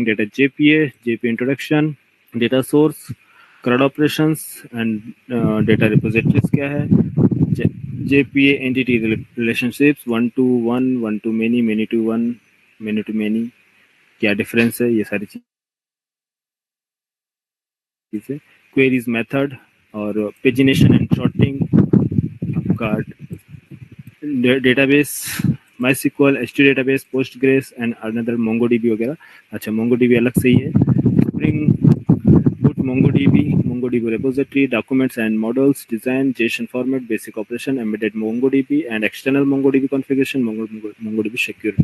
data JPA introduction, data source, CRUD operations and data repositories क्या है, JPA entity relationships, one to one, one to many, many to one, many to many, क्या difference है, ये सारी चीजें, queries method और pagination and sorting, आपका database MySQL, HT database, Postgres and another MongoDB वगैरह. अच्छा, MongoDB अलग से ही है. Spring Boot MongoDB repository, documents and models, design, JSON format, basic operation, embedded MongoDB and external MongoDB configuration, MongoDB security.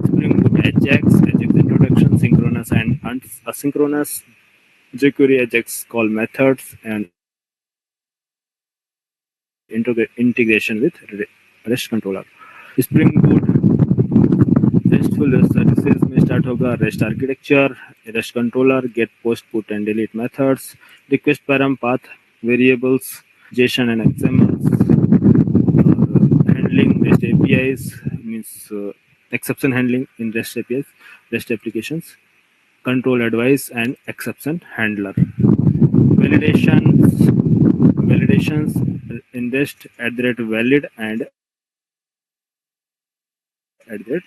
Spring Boot Ajax introduction, synchronous and asynchronous, jQuery Ajax call methods and integration with REST controller. Spring Boot RESTful services में start होगा REST architecture, REST controller, get, post, put and delete methods, request param, path, variables, JSON and XML, handling REST APIs means exception handling in REST APIs, REST applications, control advice and exception handler. Validations in REST @valid and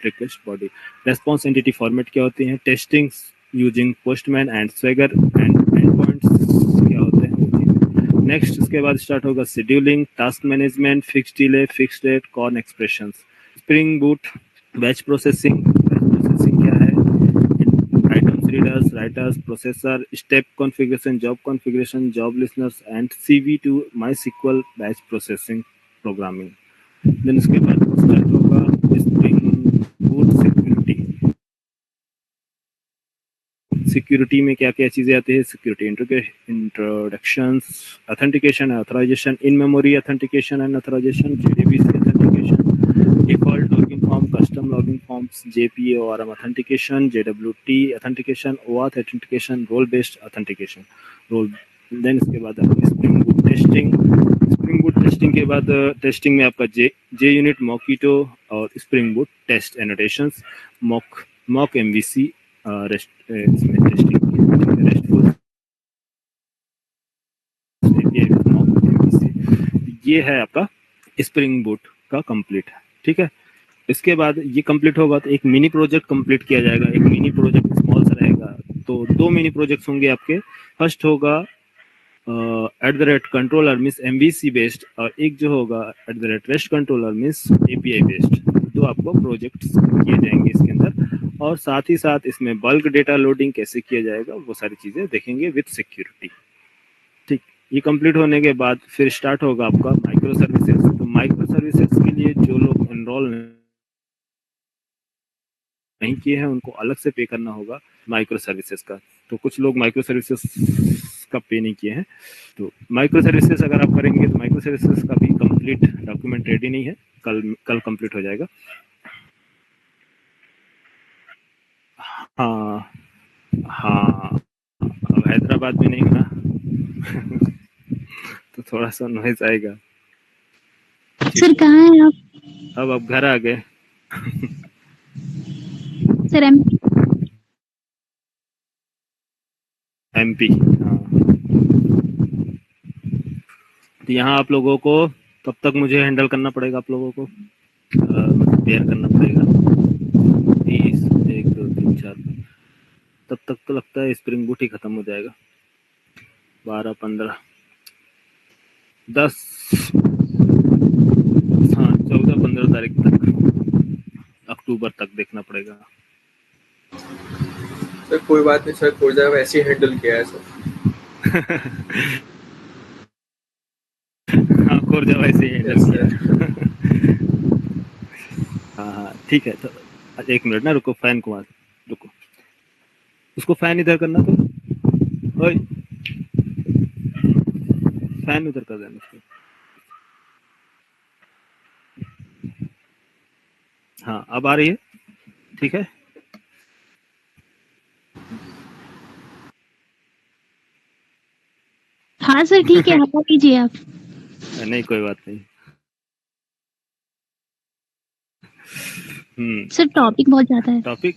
@request body. Response entity format क्या होते हैं, testing using Postman and Swagger and endpoints क्या होते हैं. Next इसके बाद start होगा scheduling, task management, fix delay, fix rate, cron expressions. Spring Boot batch processing क्या है, items readers, writers, processor, step configuration, job listeners and CV to MySQL batch processing programming. Then इसके बाद start होगा spring boot security में क्या क्या चीजें आती है, security introductions, authentication, authorization, in memory authentication and authorization, JDBC authentication, default login form, custom login forms, JPA ORM authentication, JWT authentication, OAuth authentication, role based authentication, role. Then इसके बाद spring boot testing के बाद testing में आपका J unit, Mockito और Spring Boot test annotations, mock MVC rest इसमें testing restful ये है आपका स्प्रिंग बूट का कंप्लीट. ठीक है, इसके बाद ये कंप्लीट होगा तो एक मिनी प्रोजेक्ट कंप्लीट किया जाएगा. एक मिनी प्रोजेक्ट स्मॉल सा रहेगा, तो 2 मिनी प्रोजेक्ट्स होंगे आपके. फर्स्ट होगा @controller मींस MVC बेस्ड और एक जो होगा @REST controller means API based. तो आपको प्रोजेक्ट्स किए जाएंगे इसके अंदर, और साथ ही साथ इसमें बल्क डेटा लोडिंग कैसे किया जाएगा वो सारी चीजें देखेंगे विद सिक्योरिटी. ठीक, ये कंप्लीट होने के बाद फिर स्टार्ट होगा आपका माइक्रो सर्विसेज. तो माइक्रो सर्विसेज के लिए जो लोग एनरोल नहीं किए हैं उनको अलग से पे करना होगा माइक्रो सर्विसेज का. तो कुछ लोग माइक्रो सर्विसेज का पे नहीं किए हैं, तो माइक्रो सर्विसेज अगर आप करेंगे तो माइक्रो सर्विसेज का भी कंप्लीट डॉक्यूमेंट रेडी नहीं है, कल कंप्लीट हो जाएगा. हाँ हाँ, अब हैदराबाद में नहीं हो ना तो थोड़ा सा नॉइज आएगा. सर कहाँ हैं आप? अब घर आ गए. Sir MP. हाँ, तो यहाँ आप लोगों को तब तक मुझे हैंडल करना पड़ेगा, आप लोगों को मतलब पेयर करना पड़ेगा 20, 1, 2, 3, 4. तब तक तो लगता है स्प्रिंग बूट ही खत्म हो जाएगा. 12, 15, 10, हाँ 14, 15 तारीख तक, अक्टूबर तक देखना पड़ेगा. सर कोई बात नहीं सर, कोई जाएगा, वैसे ही हैंडल किया है सर. हाँ, कोरजा वैसे ही हैंडल किया. हाँ ठीक है. तो 1 मिनट ना रुको, फैन को रुको, उसको फैन इधर करना, तो ओए फैन उधर कर देना उसको. हाँ अब आ रही है, ठीक है. हाँ सर ठीक है, हटा कीजिए आप. नहीं कोई बात नहीं. सर टॉपिक बहुत ज्यादा है. टॉपिक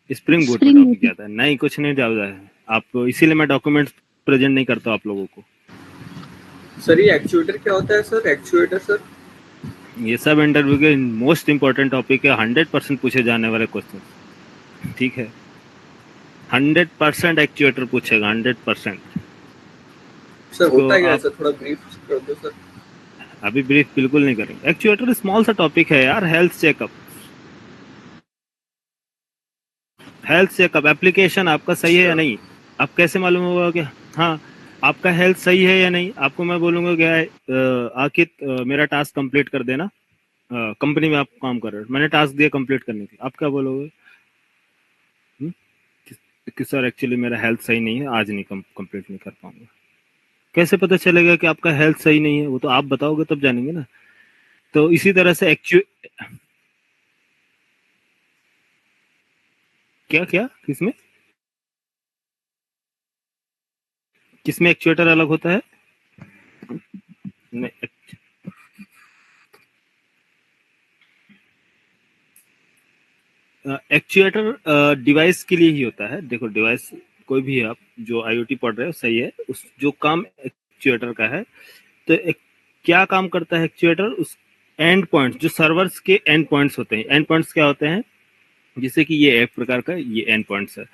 स्प्रिंग बूट पे Spring टॉपिक Boot। क्या था? नहीं, कुछ नहीं ज्यादा है आप, इसीलिए मैं डॉक्यूमेंट प्रेजेंट नहीं करता आप लोगों को। सर ये एक्चुएटर क्या होता है सर? Actuator sir? ये सब इंटरव्यू के मोस्ट इंपॉर्टेंट टॉपिक है, 100% पूछे जाने वाले क्वेश्चन। ठीक है, 100% एक्चुएटर पूछेगा, 100%। सर इसको होता क्या है आप सर? थोड़ा ब्रीफ कर दो सर। अभी ब्रीफ बिल्कुल नहीं करेंगे। एक्चुएटर स्मॉल सा टॉपिक है यार, health checkup. Health checkup application आपका सही है या अच्छा। नहीं, आप कैसे मालूम होगा कि हाँ आपका हेल्थ सही है या नहीं? आपको मैं बोलूंगा क्या आके मेरा टास्क कंप्लीट कर देना। कंपनी में आप काम कर रहे हो, मैंने टास्क दिया कंप्लीट करने के लिए, आप क्या बोलोगे? हम्म? कि सर एक्चुअली मेरा हेल्थ सही नहीं है, आज नहीं कंप्लीट नहीं कर पाऊंगा। कैसे पता चलेगा कि आपका हेल्थ सही नहीं है? वो तो आप बताओगे तब जानेंगे ना। तो इसी तरह से क्या क्या किसमें किसमें एक्चुएटर अलग होता है? एक्चुएटर डिवाइस के लिए ही होता है। देखो डिवाइस कोई भी है, आप जो आईओटी पढ़ रहे हो सही है, उस जो काम एक्चुएटर का है, तो क्या काम करता है एक्चुएटर? उस एंड पॉइंट्स, जो सर्वर्स के एंड पॉइंट्स होते हैं, एंड पॉइंट्स क्या होते हैं? जैसे कि ये एक प्रकार का ये एंड पॉइंट्स है,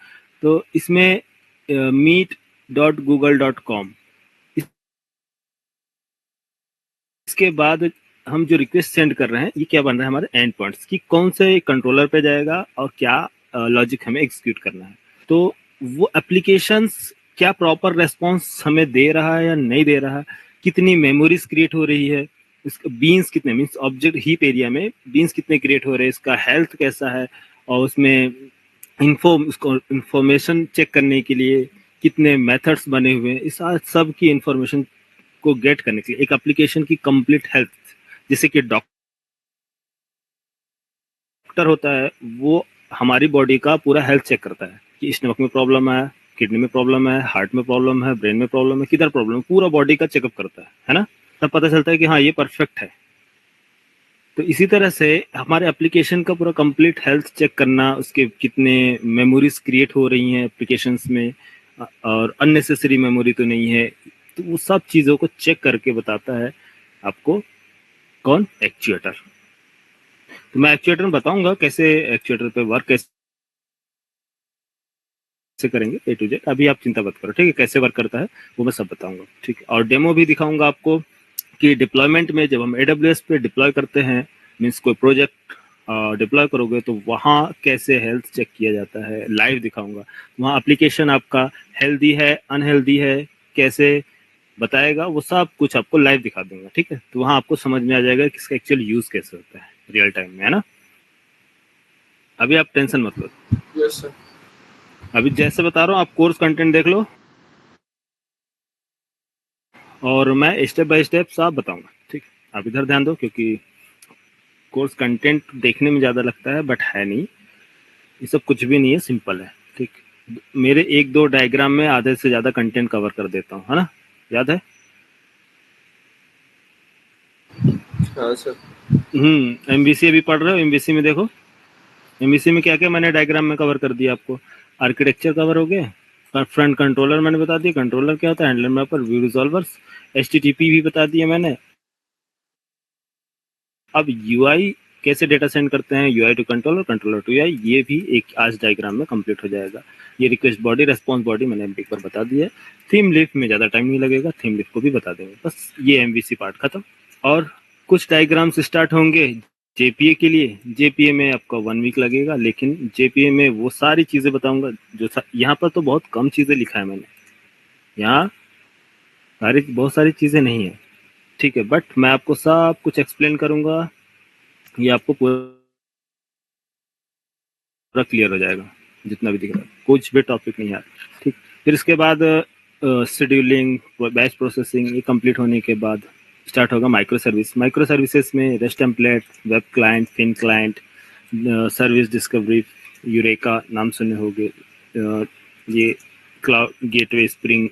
तो इसमें meet.google.com, इसके बाद हम जो रिक्वेस्ट सेंड कर रहे हैं ये क्या बन रहा है हमारे एंड पॉइंट्स की, कौन से कंट्रोलर पे जाएगा और क्या लॉजिक हमें एग्जीक्यूट करना है। तो वो एप्लीकेशंस क्या प्रॉपर रेस्पॉन्स हमें दे रहा है या नहीं दे रहा है, कितनी मेमोरीज क्रिएट हो रही है, इसका बीन्स कितने, मीन्स ऑब्जेक्ट हीप एरिया में बीन्स कितने क्रिएट हो रहे हैं, इसका हेल्थ कैसा है, और उसमें उसको इंफॉर्मेशन चेक करने के लिए कितने मेथड्स बने हुए हैं, इस सब की इंफॉर्मेशन को गेट करने के लिए एक एप्लीकेशन की कंप्लीट हेल्थ, जैसे कि डॉक्टर होता है वो हमारी बॉडी का पूरा हेल्थ चेक करता है कि स्टमक में प्रॉब्लम है, किडनी में प्रॉब्लम है, हार्ट में प्रॉब्लम है, ब्रेन में प्रॉब्लम है, किधर प्रॉब्लम है, पूरा बॉडी का चेकअप करता है ना। तब पता चलता है कि हाँ ये परफेक्ट है। तो इसी तरह से हमारे एप्लीकेशन का पूरा कंप्लीट हेल्थ चेक करना, उसके कितने मेमोरीज क्रिएट हो रही हैं एप्लीकेशंस में, और अननेसेसरी मेमोरी तो नहीं है, तो वो सब चीज़ों को चेक करके बताता है आपको कौन? एक्चुएटर। तो मैं एक्चुएटर में बताऊंगा कैसे एक्चुएटर पे वर्क कैसे करेंगे ए टू जेड, अभी आप चिंता मत करो, ठीक है? कैसे वर्क करता है वो मैं सब बताऊंगा, ठीक है? और डेमो भी दिखाऊंगा आपको कि डिप्लॉयमेंट में जब हम AWS पे डिप्लॉय करते हैं, मीन्स कोई प्रोजेक्ट डिप्लॉय करोगे तो वहाँ कैसे हेल्थ चेक किया जाता है, लाइव दिखाऊंगा। वहाँ एप्लीकेशन आपका हेल्दी है अनहेल्दी है कैसे बताएगा, वो सब कुछ आपको लाइव दिखा दूंगा, ठीक है? तो वहाँ आपको समझ में आ जाएगा कि इसका एक्चुअल यूज कैसे होता है रियल टाइम में, है ना? अभी आप टेंशन मत लो, यस सर। अभी जैसे बता रहा हूँ आप कोर्स कंटेंट देख लो और मैं स्टेप बाय स्टेप सब बताऊंगा, ठीक? आप इधर ध्यान दो, क्योंकि कोर्स कंटेंट देखने में ज़्यादा लगता है बट है नहीं, ये सब कुछ भी नहीं है, सिंपल है, ठीक? मेरे एक दो डायग्राम में आधे से ज़्यादा कंटेंट कवर कर देता हूँ, है ना? याद है? हाँ सर। MVC अभी पढ़ रहे हो? MVC में देखो, MVC में क्या क्या मैंने डायग्राम में कवर कर दिया आपको। आर्किटेक्चर कवर हो गया, फ्रंट कंट्रोलर मैंने बता दिया, कंट्रोलर क्या होता है, हैंडलर मैपर, व्यू रिजॉल्वर्स, HTTP भी बता दिया मैंने। अब UI कैसे डेटा सेंड करते हैं, UI to controller, controller to UI, ये भी एक आज डायग्राम में कंप्लीट हो जाएगा। ये रिक्वेस्ट बॉडी रेस्पॉन्स बॉडी मैंने एक बार बता दिया है। थीम लिफ्ट में ज़्यादा टाइम नहीं लगेगा, थीम लिफ्ट को भी बता देंगे, बस ये MVC पार्ट खत्म। और कुछ डायग्राम्स स्टार्ट होंगे JPA के लिए। JPA में आपका 1 वीक लगेगा, लेकिन JPA में वो सारी चीज़ें बताऊंगा जो यहाँ पर तो बहुत कम चीज़ें लिखा है मैंने, यहाँ बहुत सारी चीज़ें नहीं है, ठीक है? बट मैं आपको सब कुछ एक्सप्लेन करूंगा, ये आपको पूरा क्लियर हो जाएगा, जितना भी दिख रहा है कुछ भी टॉपिक नहीं है, ठीक? फिर इसके बाद शेड्यूलिंग, बैच प्रोसेसिंग, ये कंप्लीट होने के बाद स्टार्ट होगा माइक्रो सर्विस। माइक्रो सर्विसेज में rest template, web client, Feign client, service discovery, Eureka नाम सुने होंगे, ये क्लाउड गेटवे, स्प्रिंग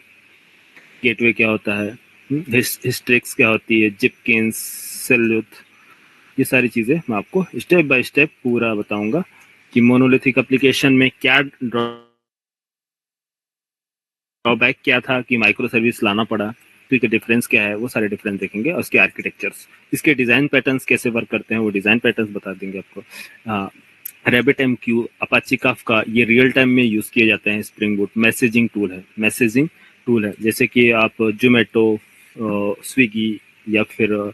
गेटवे क्या होता है, हिस्ट्रिक्स क्या होती है, जिपकिंस, सेल्यूथ, ये सारी चीज़ें मैं आपको स्टेप बाय स्टेप पूरा बताऊंगा। कि मोनोलिथिक एप्लीकेशन में क्या ड्रॉबैक क्या था कि माइक्रो सर्विस लाना पड़ा, ठीक है, डिफरेंस क्या है, वो सारे डिफरेंस देखेंगे। और उसके आर्किटेक्चर्स, इसके डिज़ाइन पैटर्न्स कैसे वर्क करते हैं, वो डिज़ाइन पैटर्न्स बता देंगे आपको। रैबिट MQ, अपाची काफका, ये रियल टाइम में यूज़ किए जाते हैं। स्प्रिंग बूट मैसेजिंग टूल है, जैसे कि आप जोमेटो, स्विगी या फिर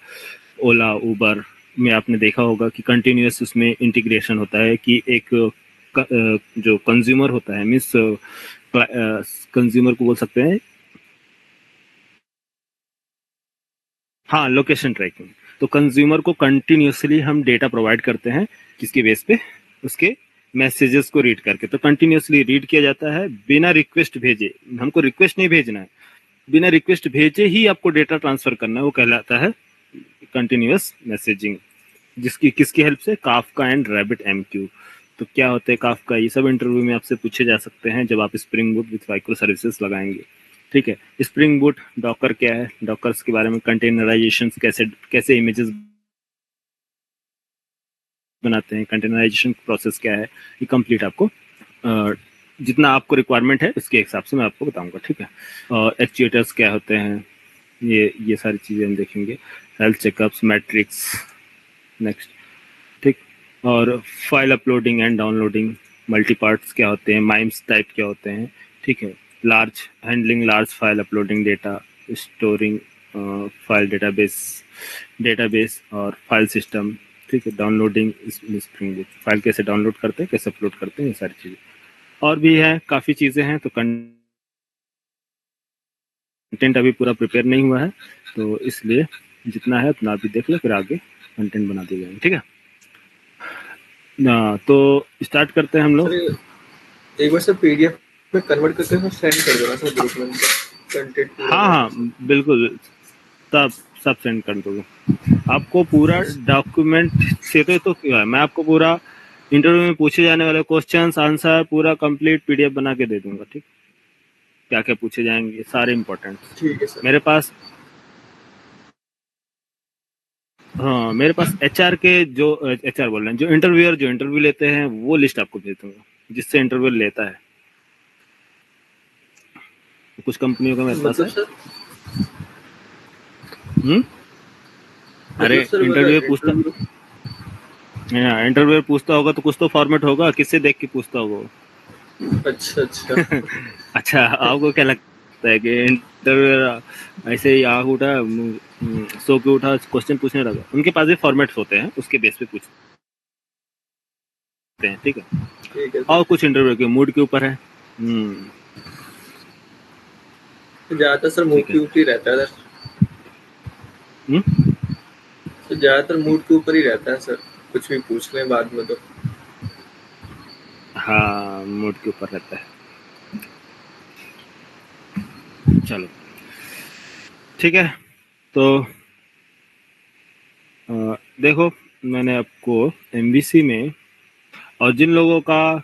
ओला, उबर में आपने देखा होगा कि कंटिन्यूअस उसमें इंटीग्रेशन होता है कि एक जो कंज्यूमर होता है, मीन्स कंज्यूमर को बोल सकते हैं, हाँ, लोकेशन ट्रैकिंग। तो कंज्यूमर को कंटिन्यूसली हम डेटा प्रोवाइड करते हैं, किसके बेस पे, उसके मैसेजेस को रीड करके। तो कंटिन्यूसली रीड किया जाता है बिना रिक्वेस्ट भेजे, हमको रिक्वेस्ट नहीं भेजना है, बिना रिक्वेस्ट भेजे ही आपको डेटा ट्रांसफर करना है, वो कहलाता है कंटिन्यूअस मैसेजिंग। जिसकी किसकी हेल्प से, काफका एंड रैबिट MQ। तो क्या होते हैं काफका, ये सब इंटरव्यू में आपसे पूछे जा सकते हैं जब आप spring boot with micro services लगाएंगे, ठीक है। स्प्रिंग बूट डॉकर क्या है, डॉकर्स के बारे में, कंटेनराइजेशन कैसे कैसे इमेजेस बनाते हैं, कंटेनराइजेशन प्रोसेस क्या है, ये कंप्लीट आपको जितना आपको रिक्वायरमेंट है उसके हिसाब से मैं आपको बताऊंगा, ठीक है। एक्चुएटर्स क्या होते हैं, ये सारी चीज़ें हम देखेंगे। हेल्थ चेकअप्स, मैट्रिक्स, नेक्स्ट, ठीक। और file uploading and downloading, multi parts क्या होते हैं, माइम्स टाइप क्या होते हैं, ठीक है। Large file uploading, data storing, file database और फाइल सिस्टम, ठीक है। डाउनलोडिंग स्प्रिंग बूट, फाइल कैसे डाउनलोड करते हैं, कैसे अपलोड करते हैं, ये सारी चीज़ें और भी है, काफ़ी चीज़ें हैं। तो कंटेंट अभी पूरा प्रिपेयर नहीं हुआ है, तो इसलिए जितना है उतना अभी देख लो, फिर आगे कंटेंट बना दिए जाएंगे, ठीक है ना। तो स्टार्ट करते हैं हम लोग। सर एक बार सर PDF में कन्वर्ट करके सेंड कर देना सर ग्रुप में कंटेंट पूरा। हाँ, बिल्कुल, सब सेंड कर दूंगा आपको पूरा डॉक्यूमेंट से। तो क्या है, मैं आपको पूरा इंटरव्यू में पूछे जाने वाले क्वेश्चंस आंसर पूरा कंप्लीट PDF बना के दे दूंगा, ठीक। क्या क्या पूछे जाएंगे, सारे इंपॉर्टेंट, ठीक है सर। मेरे पास, हाँ, मेरे पास HR के जो HR बोल रहे हैं, जो इंटरव्यू लेते हैं, वो लिस्ट आपको भेज दूंगा, जिससे इंटरव्यू लेता है। कुछ कंपनियों का मेरे पास है। सर अरे सर इंटरव्यू पूछता होगा तो कुछ तो फॉर्मेट होगा, किससे देख के पूछता होगा। अच्छा अच्छा, आपको क्या लगता है कि इंटरव्यू ऐसे ही आग उठा, सो के उठा, क्वेश्चन पूछने लगा? उनके पास भी फॉर्मेट्स होते हैं, उसके बेस पे पूछते हैं, ठीक है। और कुछ इंटरव्यू के मूड के ऊपर है। ज्यादातर सर मूड के ऊपर ही रहता है सर। तो ज्यादातर मूड के ऊपर ही रहता है सर, कुछ भी पूछ लें बाद में तो। हाँ, मूड के ऊपर रहता है। चलो ठीक है, तो देखो, मैंने आपको MVC में, और जिन लोगों का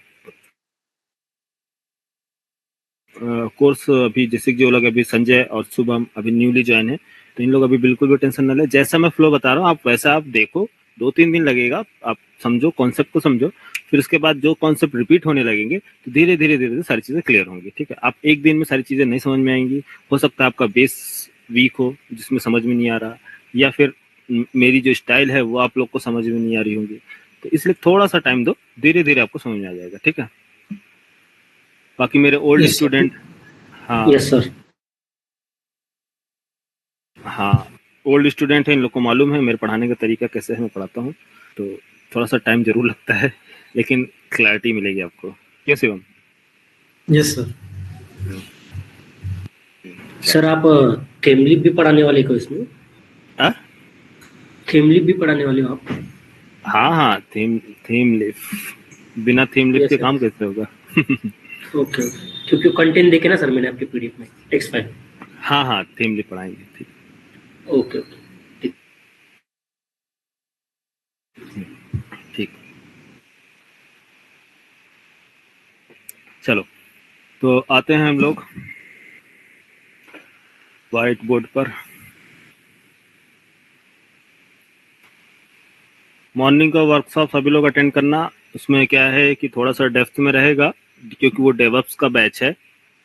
कोर्स अभी, जैसे कि जो लोग अभी, संजय और शुभम अभी न्यूली ज्वाइन है, तो इन लोग अभी बिल्कुल भी टेंशन ना ले। जैसा मैं फ्लो बता रहा हूँ आप वैसा आप देखो, 2-3 दिन लगेगा, आप समझो, कॉन्सेप्ट को समझो, फिर उसके बाद जो कॉन्सेप्ट रिपीट होने लगेंगे तो धीरे धीरे सारी चीज़ें क्लियर होंगी, ठीक है। आप एक दिन में सारी चीज़ें नहीं समझ में आएंगी, हो सकता है आपका बेस वीक हो जिसमें समझ में नहीं आ रहा, या फिर मेरी जो स्टाइल है वो आप लोग को समझ में नहीं आ रही होंगी, तो इसलिए थोड़ा सा टाइम दो, धीरे धीरे आपको समझ में आ जाएगा, ठीक है। बाकी मेरे ओल्ड स्टूडेंट, हाँ यस सर, हाँ, ओल्ड स्टूडेंट है, इन लोग को मालूम है मेरे पढ़ाने का तरीका कैसे है, मैं पढ़ाता हूँ, तो थोड़ा सा टाइम जरूर लगता है, लेकिन क्लैरिटी मिलेगी आपको। कैसे हो? Yes sir. सर आप थीम लिप भी पढ़ाने वाले को इसमें? थीम लिप भी पढ़ाने वाले हो आप? हाँ, थीम लिप, बिना थीम लिप के काम कैसे होगा? ओके, क्योंकि कंटेंट देखे ना सर मैंने आपके PDF में, टेक्स्ट फाइल। हाँ, थीम लिप पढ़ाएंगे, ठीक। ओके, ठीक, चलो, तो आते हैं हम लोग व्हाइट बोर्ड पर। मॉर्निंग का वर्कशॉप सभी लोग अटेंड करना, उसमें क्या है कि थोड़ा सा डेप्थ में रहेगा, क्योंकि वो डेवऑप्स का बैच है,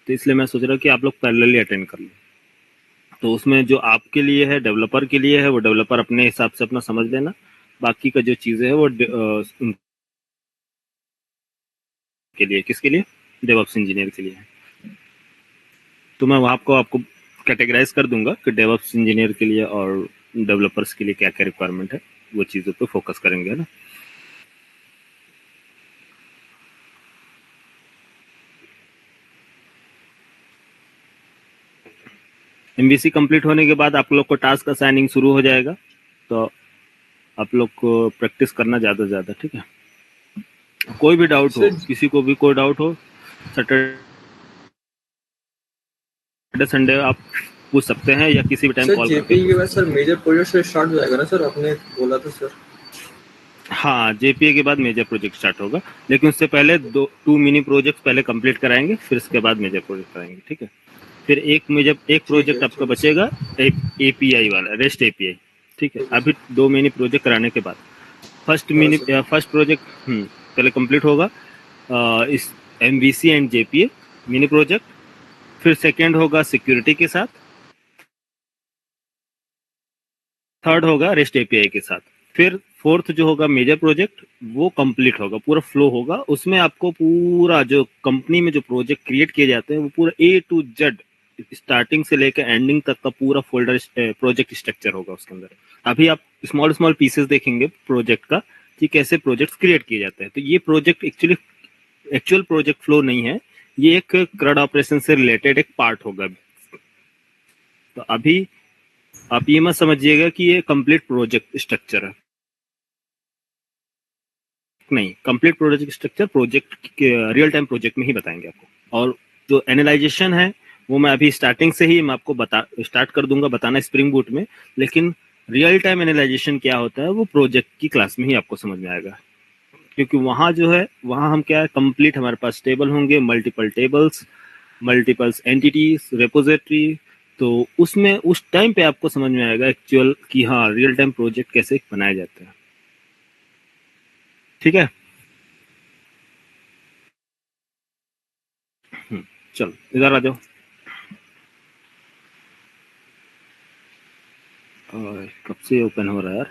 तो इसलिए मैं सोच रहा हूँ कि आप लोग पैरेलली अटेंड कर लो। तो उसमें जो आपके लिए है, डेवलपर के लिए है, वो डेवलपर अपने हिसाब से अपना समझ लेना। बाकी का जो चीज़ें है वो उनके लिए, किसके लिए, डेवऑप्स इंजीनियर के लिए है। तो मैं वहाँ आपको कैटेगराइज कर दूंगा कि डेवऑप्स इंजीनियर के लिए और डेवलपर्स के लिए क्या क्या रिक्वायरमेंट है, वो चीज़ों पे फोकस करेंगे, है ना। एमवीसी कंप्लीट होने के बाद आप लोग को टास्क असाइनिंग शुरू हो जाएगा, तो आप लोग को प्रैक्टिस करना ज़्यादा से ज़्यादा, ठीक है। कोई भी डाउट हो, सर किसी को भी कोई डाउट हो, सैटरडे संडे आप पूछ सकते हैं या किसी भी टाइम सर कॉल करके जेपीई पूछ के बाद सकते सर मेजर प्रोजेक्ट से स्टार्ट हो जाएगा ना सर, आपने बोला था सर। हैं। हाँ, जेपीए के बाद मेजर प्रोजेक्ट स्टार्ट होगा, लेकिन उससे पहले टू मिनी प्रोजेक्ट पहले कंप्लीट कराएंगे, फिर उसके बाद मेजर प्रोजेक्ट कराएंगे, ठीक है। फिर एक ठीक प्रोजेक्ट है आपका ठीक है सर। बचेगा, एपीआई वाला, रेस्ट एपीआई, ठीक है। ठीक है अभी 2 मिनी प्रोजेक्ट कराने के बाद हाँ सर। फर्स्ट प्रोजेक्ट पहले कंप्लीट होगा, इस MVC and JPA mini project. फिर सेकेंड होगा सिक्योरिटी के साथ, थर्ड होगा रेस्ट एपीआई के साथ। फिर फोर्थ जो होगा मेजर प्रोजेक्ट, वो कंप्लीट होगा, पूरा फ्लो होगा। उसमें आपको पूरा जो कंपनी में जो प्रोजेक्ट क्रिएट किए जाते हैं वो पूरा ए टू जेड, स्टार्टिंग से लेकर एंडिंग तक का पूरा फोल्डर प्रोजेक्ट स्ट्रक्चर होगा उसके अंदर। अभी आप स्मॉल स्मॉल पीसेस देखेंगे प्रोजेक्ट का कि कैसे प्रोजेक्ट क्रिएट किए जाते हैं। तो ये प्रोजेक्ट एक्चुअल प्रोजेक्ट फ्लो नहीं है, ये एक क्रड ऑपरेशन से रिलेटेड एक पार्ट होगा। तो अभी आप ये मत समझिएगा कि ये कंप्लीट प्रोजेक्ट स्ट्रक्चर है, नहीं। कंप्लीट प्रोजेक्ट स्ट्रक्चर प्रोजेक्ट के रियल टाइम प्रोजेक्ट में ही बताएंगे आपको। और जो एनालाइजेशन है वो मैं अभी स्टार्टिंग से ही मैं आपको स्टार्ट कर दूंगा बताना स्प्रिंग बूट में, लेकिन रियल टाइम एनालाइजेशन क्या होता है वो प्रोजेक्ट की क्लास में ही आपको समझ में आएगा। क्योंकि वहाँ जो है, वहाँ हम क्या है, कंप्लीट हमारे पास टेबल होंगे, multiple tables, multiples entities, repository. तो उसमें उस टाइम पे आपको समझ में आएगा एक्चुअल कि हाँ रियल टाइम प्रोजेक्ट कैसे बनाए जाते हैं, ठीक है। चलो इधर आ जाओ। और कब से ओपन हो रहा है यार।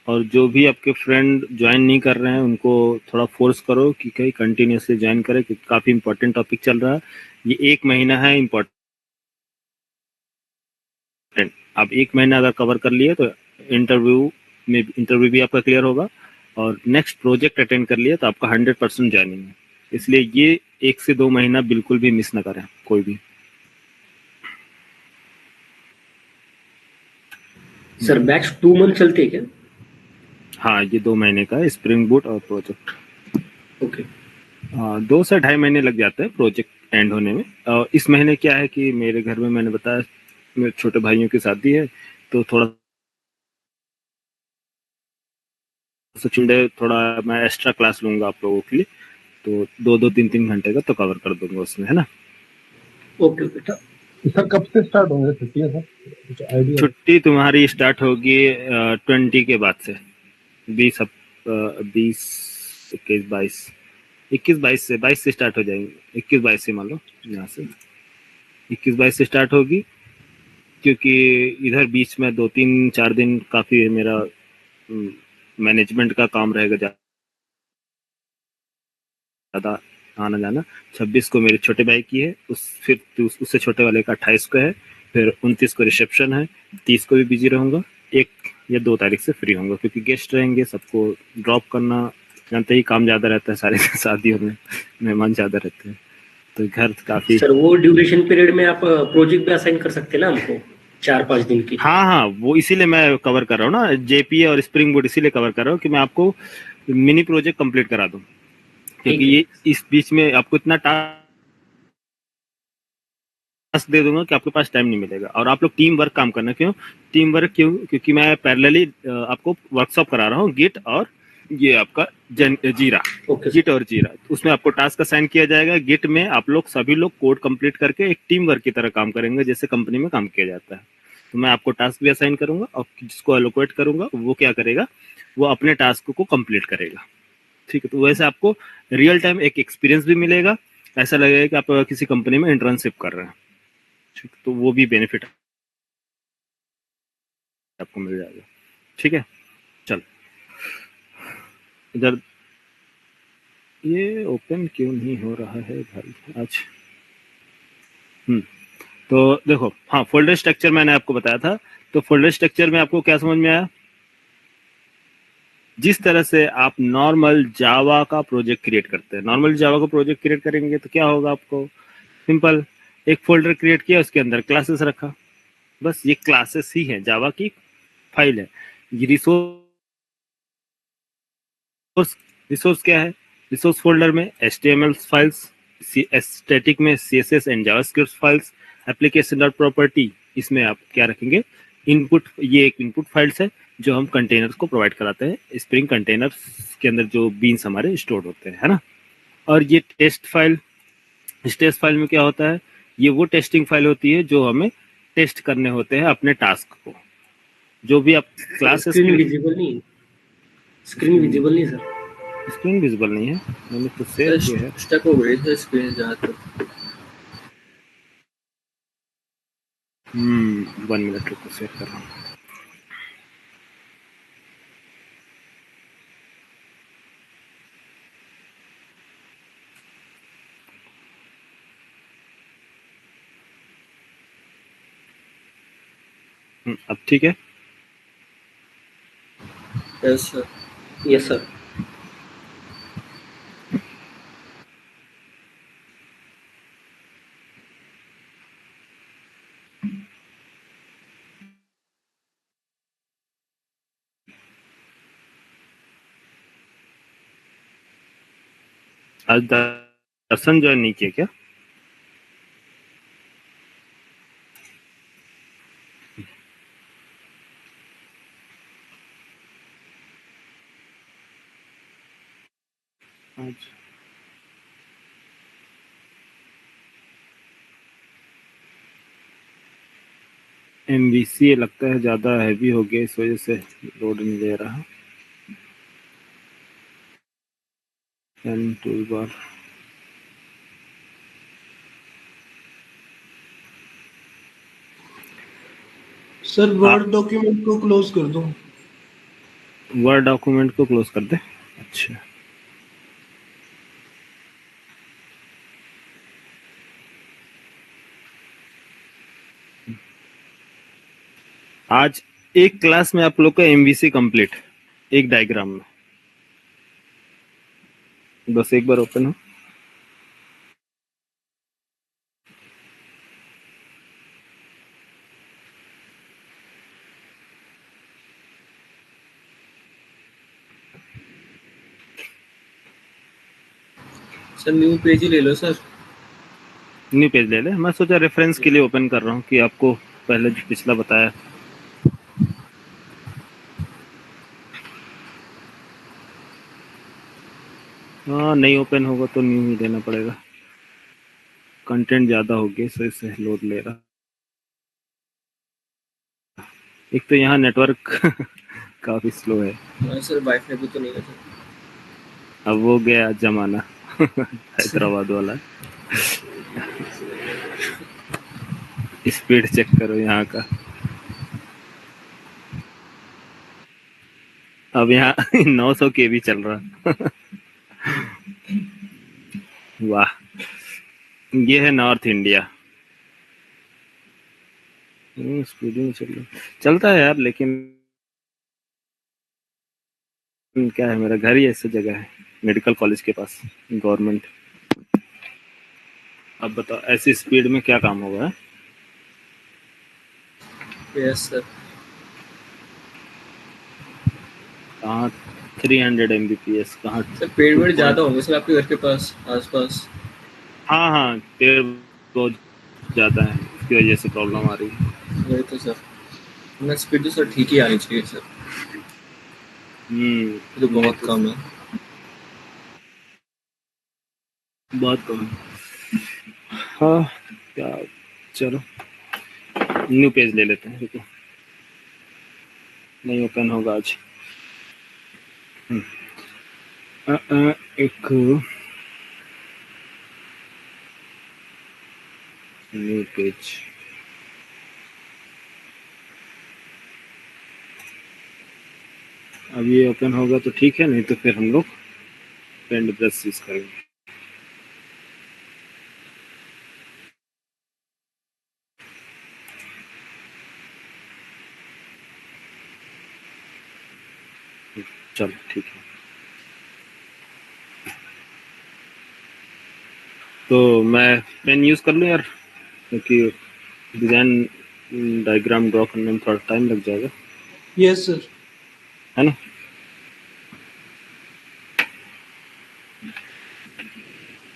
और जो भी आपके फ्रेंड ज्वाइन नहीं कर रहे हैं उनको थोड़ा फोर्स करो कि कहीं कंटिन्यूसली ज्वाइन करें, क्योंकि काफ़ी इंपॉर्टेंट टॉपिक चल रहा है। ये 1 महीना है इम्पोर्टेंट। आप 1 महीना अगर कवर कर लिए तो इंटरव्यू भी आपका क्लियर होगा, और नेक्स्ट प्रोजेक्ट अटेंड कर लिए तो आपका 100% ज्वाइनिंग है। इसलिए ये 1 से 2 महीना बिल्कुल भी मिस ना करें कोई भी। सर बैच 2 मंथ चलते हैं क्या? हाँ, ये 2 महीने का है, स्प्रिंग बूट और प्रोजेक्ट। ओके 2 से ढाई महीने लग जाते हैं प्रोजेक्ट एंड होने में। इस महीने क्या है कि मेरे घर में, मैंने बताया, मेरे छोटे भाइयों की शादी है, तो थोड़ा थोड़ा मैं एक्स्ट्रा क्लास लूंगा आप लोगों के लिए, तो 2-2 3-3 घंटे का तो कवर कर दूंगा उसमें, है ना। Okay okay. सर कब से स्टार्ट होंगे छुट्टियां सर, कुछ आइडिया? छुट्टी तुम्हारी स्टार्ट होगी 20 के बाद से, 20 21 22 से 22 से स्टार्ट हो जाएंगे। 21 22 से मान लो, यहाँ से 21 22 से स्टार्ट होगी, क्योंकि इधर बीच में 2-3-4 दिन काफ़ी मेरा मैनेजमेंट का काम रहेगा ज़्यादा आना जाना। 26 को मेरे छोटे भाई की है, फिर उससे छोटे वाले का 28 को है, फिर 29 को रिसेप्शन है, 30 को भी बिजी रहूंगा, 1 या 2 तारीख से फ्री होंगे, क्योंकि गेस्ट रहेंगे, सबको ड्रॉप करना, जानते ही काम ज़्यादा रहता है सारे शादियों में, मेहमान ज़्यादा रहते हैं, तो घर काफ़ी। सर वो ड्यूरेशन पीरियड में आप प्रोजेक्ट भी असाइन कर सकते हैं ना हमको, 4-5 दिन की। हाँ हाँ, वो इसीलिए मैं कवर कर रहा हूँ ना, जेपीए और स्प्रिंग बोर्ड इसीलिए कवर कर रहा हूँ कि मैं आपको मिनी प्रोजेक्ट कंप्लीट करा दूँ, क्योंकि ठीक है ये इस बीच में आपको इतना टास्क दे दूंगा कि आपके पास टाइम नहीं मिलेगा। और आप लोग टीम वर्क काम करना, क्यों टीम वर्क, क्योंकि मैं पैरेलली आपको वर्कशॉप करा रहा हूँ गिट और ये आपका जीरा, ओके गिट और जीरा, उसमें आपको टास्क असाइन किया जाएगा। गिट में आप लोग सभी लोग कोड कंप्लीट करके एक टीम वर्क की तरह काम करेंगे, जैसे कंपनी में काम किया जाता है। तो मैं आपको टास्क भी असाइन करूंगा और जिसको एलोकेट करूंगा वो क्या करेगा, वो अपने टास्क को कंप्लीट करेगा। ठीक है, तो वैसे आपको रियल टाइम एक एक्सपीरियंस भी मिलेगा, ऐसा लगेगा कि आप किसी कंपनी में इंटर्नशिप कर रहे हैं। ठीक, तो वो भी बेनिफिट आपको मिल जाएगा। ठीक है, चल इधर ये ओपन क्यों नहीं हो रहा है भाई आज। तो देखो, हाँ, फोल्डर स्ट्रक्चर मैंने आपको बताया था। तो फोल्डर स्ट्रक्चर में आपको क्या समझ में आया? जिस तरह से आप नॉर्मल जावा का प्रोजेक्ट क्रिएट करते हैं, नॉर्मल जावा का प्रोजेक्ट क्रिएट करेंगे तो क्या होगा, आपको सिंपल एक फोल्डर क्रिएट किया, उसके अंदर क्लासेस रखा, बस ये क्लासेस ही है, जावा की फाइल है। ये रिसोर्स क्या है? रिसोर्स फोल्डर में HTML फाइल्स, स्टैटिक में CSS and JavaScript files, application dot property, इसमें आप क्या रखेंगे, इनपुट, ये एक इनपुट फाइल्स है जो हम कंटेनर्स को प्रोवाइड कराते हैं। स्प्रिंग कंटेनर्स के अंदर जो बीन्स हमारे स्टोर होते हैं, है ना। और ये टेस्ट फाइल, इस टेस्ट फाइल में क्या होता है, ये वो टेस्टिंग फाइल होती है जो हमें टेस्ट करने होते हैं अपने टास्क को। जो भी आप क्लासेस, स्क्रीन विजिबल नहीं, स्क्रीन विजिबल नहीं सर, स्क्रीन विजिबल नहीं है, मैंने तो सेव किया है। स्टक हो गई है स्क्रीन जहाँ तक। 1 मिनट रुको, सेव कर रहा हूँ। अब ठीक है। Yes sir. Yes sir. आज दर्शन ज्वाइन नहीं किया क्या? आज MVC लगता है ज्यादा हैवी हो गया, इस वजह से लोड नहीं ले रहा। And tool bar, sir word document को क्लोज कर दो। वर्ड डॉक्यूमेंट को क्लोज कर दे। अच्छा, आज एक क्लास में आप लोग का MVC कंप्लीट, एक डायग्राम में। बस एक बार ओपन हो। सर न्यू पेज ही ले लो सर। न्यू पेज ले ले, मैं सोचा रेफरेंस के लिए ओपन कर रहा हूँ कि आपको पहले जो पिछला बताया। हाँ, नहीं ओपन होगा तो न्यू ही देना पड़ेगा, कंटेंट ज्यादा हो गया सो इससे लोड ले रहा। एक तो यहाँ नेटवर्क काफी स्लो है। हाँ सर, वाईफाई भी तो नहीं है सर। अब वो गया जमाना हैदराबाद वाला। स्पीड चेक करो यहाँ का। अब यहाँ 900 KB चल रहा। वाह, ये है नॉर्थ इंडिया। स्पीड में चलता है यार, लेकिन क्या है, मेरा घर ही ऐसी जगह है, मेडिकल कॉलेज के पास, गवर्नमेंट। अब बताओ ऐसी स्पीड में क्या काम होगा? Yes sir. कहाँ 300 Mbps कहाँ? सर पेड़ वेड़ ज्यादा होंगे सर आपके घर के पास आसपास? हाँ हाँ, पेड़ बहुत ज्यादा है, इसकी वजह से प्रॉब्लम आ रही है। वही तो सर, मैं स्पीड तो सर ठीक ही आनी चाहिए सर। ये तो बहुत कम है। बहुत कम है। हाँ क्या, चलो न्यू पेज ले लेते हैं, रुको नहीं ओपन होगा आज। एक न्यू पेज, अब ये ओपन होगा तो ठीक है, नहीं तो फिर हम लोग पेंट ब्रश यूज करेंगे। चलो ठीक है, तो मैं पेन यूज कर लूँ यार, क्योंकि डिजाइन डायग्राम ड्रॉ करने में थोड़ा टाइम लग जाएगा। Yes sir. है ना,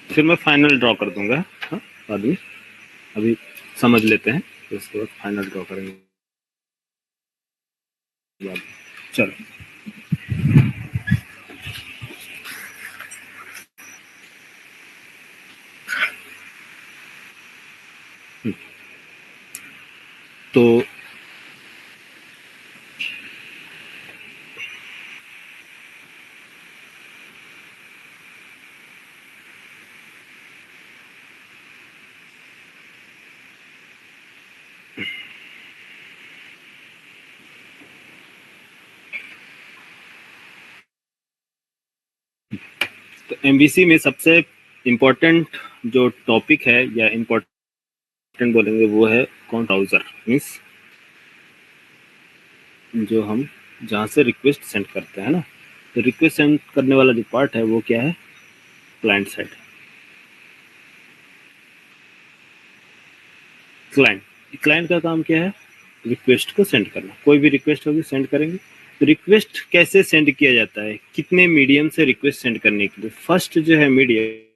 फिर मैं फाइनल ड्रॉ कर दूंगा। हाँ बाद में, अभी समझ लेते हैं, तो उसके बाद फाइनल ड्रॉ करेंगे बाद में। चलो तो एमवीसी में सबसे इम्पोर्टेंट जो टॉपिक है या इम्पोर्टेंट बोलेंगे वो है कौन, ब्राउजर, मीन्स जो हम जहाँ से रिक्वेस्ट सेंड करते हैं ना, तो रिक्वेस्ट सेंड करने वाला जो पार्ट है वो क्या है, क्लाइंट साइड। क्लाइंट का काम क्या है, रिक्वेस्ट को सेंड करना। कोई भी रिक्वेस्ट होगी सेंड करेंगे। तो रिक्वेस्ट कैसे सेंड किया जाता है, कितने मीडियम से रिक्वेस्ट सेंड करने के लिए। फर्स्ट जो है मीडियम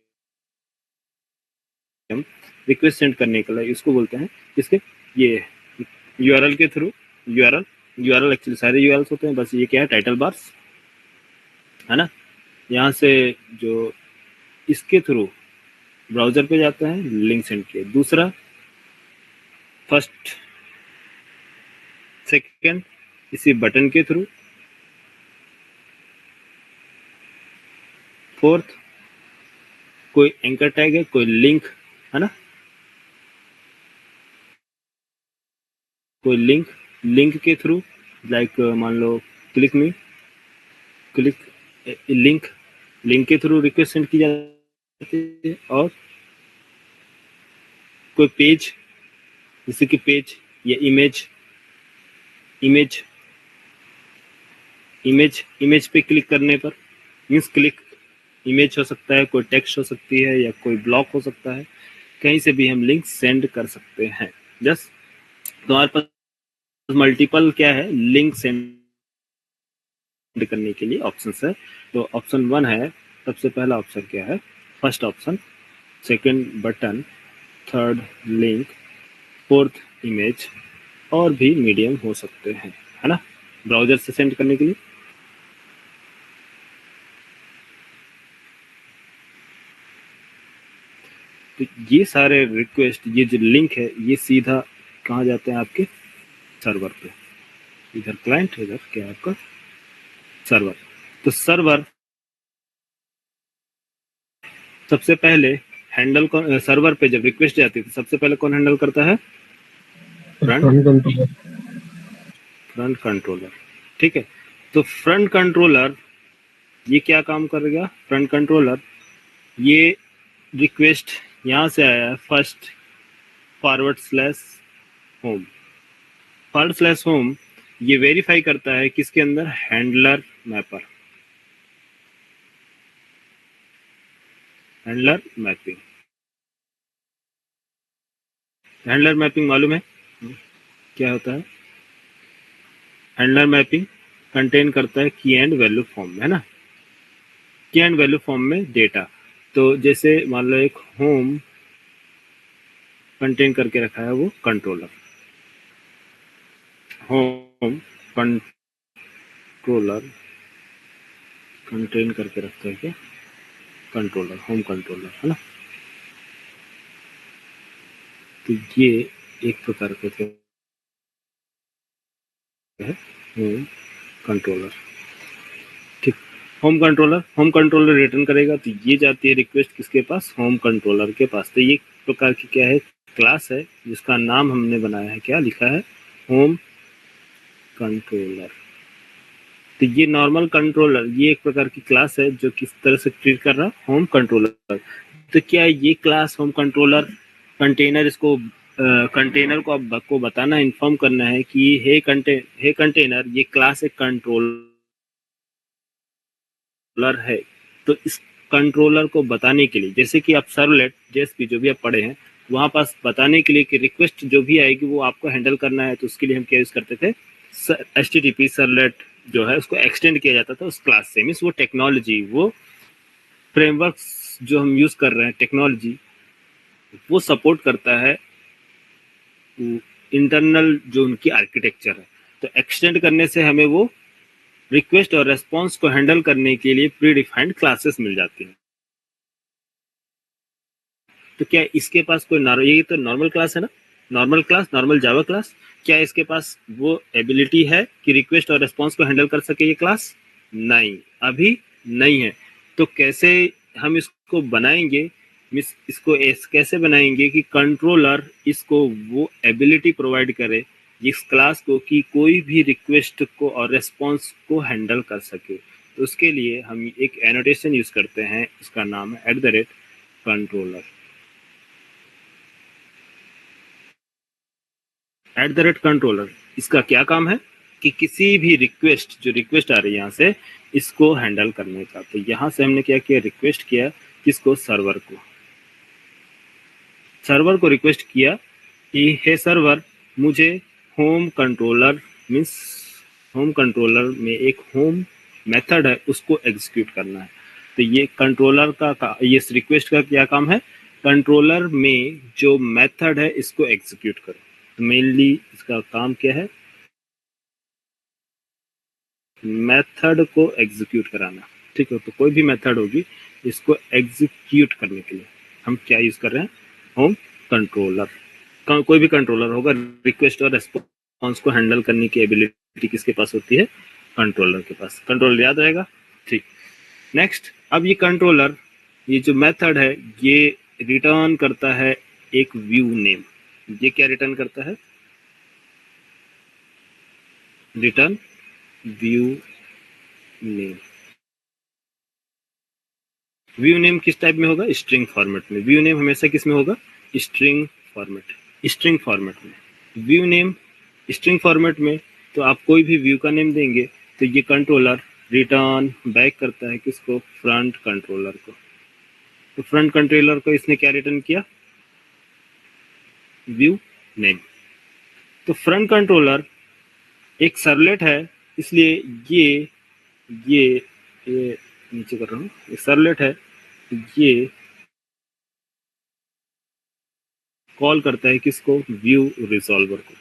रिक्वेस्ट सेंड करने के लिए, इसको बोलते हैं किसके, ये यूआरएल के थ्रू। यूआरएल एक्चुअली सारे यूआरएल्स होते हैं, बस ये क्या है, टाइटल बार्स है ना। यहाँ से जो इसके थ्रू ब्राउजर पे जाता है, लिंक सेंड किया। दूसरा फर्स्ट, सेकंड इसी बटन के थ्रू। फोर्थ कोई एंकर टैग है, कोई लिंक है ना, कोई लिंक के थ्रू, लाइक मान लो क्लिक मी, क्लिक लिंक के थ्रू रिक्वेस्ट सेंड की जाती है। और कोई पेज, जैसे कि पेज या इमेज पे क्लिक करने पर, मीन्स क्लिक इमेज हो सकता है, कोई टेक्स्ट हो सकती है, या कोई ब्लॉक हो सकता है, कहीं से भी हम लिंक सेंड कर सकते हैं। जस्ट तो हमारे पास मल्टीपल क्या है, लिंक सेंड करने के लिए ऑप्शन है। तो ऑप्शन 1 है, सबसे पहला ऑप्शन क्या है, first option, second button, third link, fourth image, और भी मीडियम हो सकते हैं, है ना, ब्राउजर से सेंड करने के लिए। तो ये सारे रिक्वेस्ट, ये जो लिंक है, ये सीधा कहाँ जाते हैं, आपके सर्वर पे। इधर क्लाइंट, इधर क्या है आपका सर्वर। तो सर्वर सबसे पहले हैंडल कौन, सर्वर पे जब रिक्वेस्ट जाती है तो सबसे पहले कौन हैंडल करता है, फ्रंट कंट्रोलर। ठीक है, तो फ्रंट कंट्रोलर ये क्या काम करेगा, फ्रंट कंट्रोलर ये रिक्वेस्ट यहाँ से आया है, फर्स्ट /home ये वेरीफाई करता है किसके अंदर, handler mapper, handler mapping. Handler mapping मालूम है क्या होता है, हैंडलर मैपिंग कंटेन करता है की एंड वैल्यू फॉर्म, है ना, की एंड वैल्यू फॉर्म में डेटा। तो जैसे मान लो एक होम कंटेन करके रखा है वो कंट्रोलर, होम कंट्रोलर कंटेन करके रखते हैं क्या, कंट्रोलर, होम कंट्रोलर है ना। तो ये एक प्रकार का क्या है, होम कंट्रोलर। ठीक, होम कंट्रोलर रिटर्न करेगा, तो ये जाती है रिक्वेस्ट किसके पास, होम कंट्रोलर के पास। तो ये एक प्रकार की क्या है, क्लास है जिसका नाम हमने बनाया है, क्या लिखा है, होम कंट्रोलर। तो ये नॉर्मल कंट्रोलर, ये एक प्रकार की क्लास है जो किस तरह से ट्रीट कर रहा है, होम कंट्रोलर। तो क्या ये क्लास होम कंट्रोलर कंटेनर, इसको कंटेनर को आपको बताना, इन्फॉर्म करना है कि हे कंटेनर, ये क्लास एक कंट्रोलर है। तो इस कंट्रोलर को बताने के लिए, जैसे कि आप सर्वलेट जेएसपी जो भी आप पढ़े हैं, वहां पास बताने के लिए कि रिक्वेस्ट जो भी आएगी वो आपको हैंडल करना है, तो उसके लिए हम क्या यूज करते थे, HTTP सर्वलेट जो है उसको एक्सटेंड किया जाता था उस क्लास से। मीन्स वो टेक्नोलॉजी, वो फ्रेमवर्क्स जो हम यूज कर रहे हैं टेक्नोलॉजी, वो सपोर्ट करता है इंटरनल जो उनकी आर्किटेक्चर है। तो एक्सटेंड करने से हमें वो रिक्वेस्ट और रेस्पॉन्स को हैंडल करने के लिए प्री डिफाइंड क्लासेस मिल जाती हैं। तो क्या इसके पास कोई ये तो नॉर्मल क्लास है ना, normal class, normal Java class, क्या इसके पास वो एबिलिटी है कि रिक्वेस्ट और रेस्पॉन्स को हैंडल कर सके ये क्लास? नहीं, अभी नहीं है। तो कैसे हम इसको बनाएंगे, मिस इसको कैसे बनाएंगे कि कंट्रोलर इसको वो एबिलिटी प्रोवाइड करे इस क्लास को कि कोई भी रिक्वेस्ट को और रेस्पॉन्स को हैंडल कर सके। तो उसके लिए हम एक एनोटेशन यूज करते हैं, उसका नाम है @कंट्रोलर। @कंट्रोलर, इसका क्या काम है कि किसी भी रिक्वेस्ट, जो रिक्वेस्ट आ रही है यहाँ से, इसको हैंडल करने का। तो यहाँ से हमने क्या किया, रिक्वेस्ट किया किसको, सर्वर को। सर्वर को रिक्वेस्ट किया कि हे सर्वर, मुझे home controller, means home controller में एक होम मेथड है उसको एग्जीक्यूट करना है। तो ये कंट्रोलर का ये रिक्वेस्ट का क्या काम है, कंट्रोलर में जो मेथड है इसको एग्जीक्यूट करो। तो मेनली इसका काम क्या है, मेथड को एग्जीक्यूट कराना। ठीक है, तो कोई भी मेथड होगी इसको एग्जीक्यूट करने के लिए हम क्या यूज कर रहे हैं, होम कंट्रोलर। कोई भी कंट्रोलर होगा, रिक्वेस्ट और रेस्पॉन्स को हैंडल करने की एबिलिटी किसके पास होती है, कंट्रोलर के पास। कंट्रोलर याद रहेगा। ठीक, नेक्स्ट, अब ये कंट्रोलर, ये जो मेथड है ये रिटर्न करता है एक व्यू नेम। ये क्या रिटर्न करता है, return view name. View name किस टाइप में होगा, स्ट्रिंग फॉर्मेट में। व्यू नेम हमेशा किस में होगा, स्ट्रिंग फॉर्मेट, स्ट्रिंग फॉर्मेट में। व्यू नेम स्ट्रिंग फॉर्मेट में, तो आप कोई भी व्यू का नेम देंगे तो ये कंट्रोलर रिटर्न बैक करता है किसको, फ्रंट कंट्रोलर को। तो फ्रंट कंट्रोलर को इसने क्या रिटर्न किया, व्यू नेम। तो फ्रंट कंट्रोलर एक सर्वलेट है, इसलिए ये नीचे कर रहा हूँ, एक सर्वलेट है, ये कॉल करता है किसको, व्यू रिजॉल्वर को।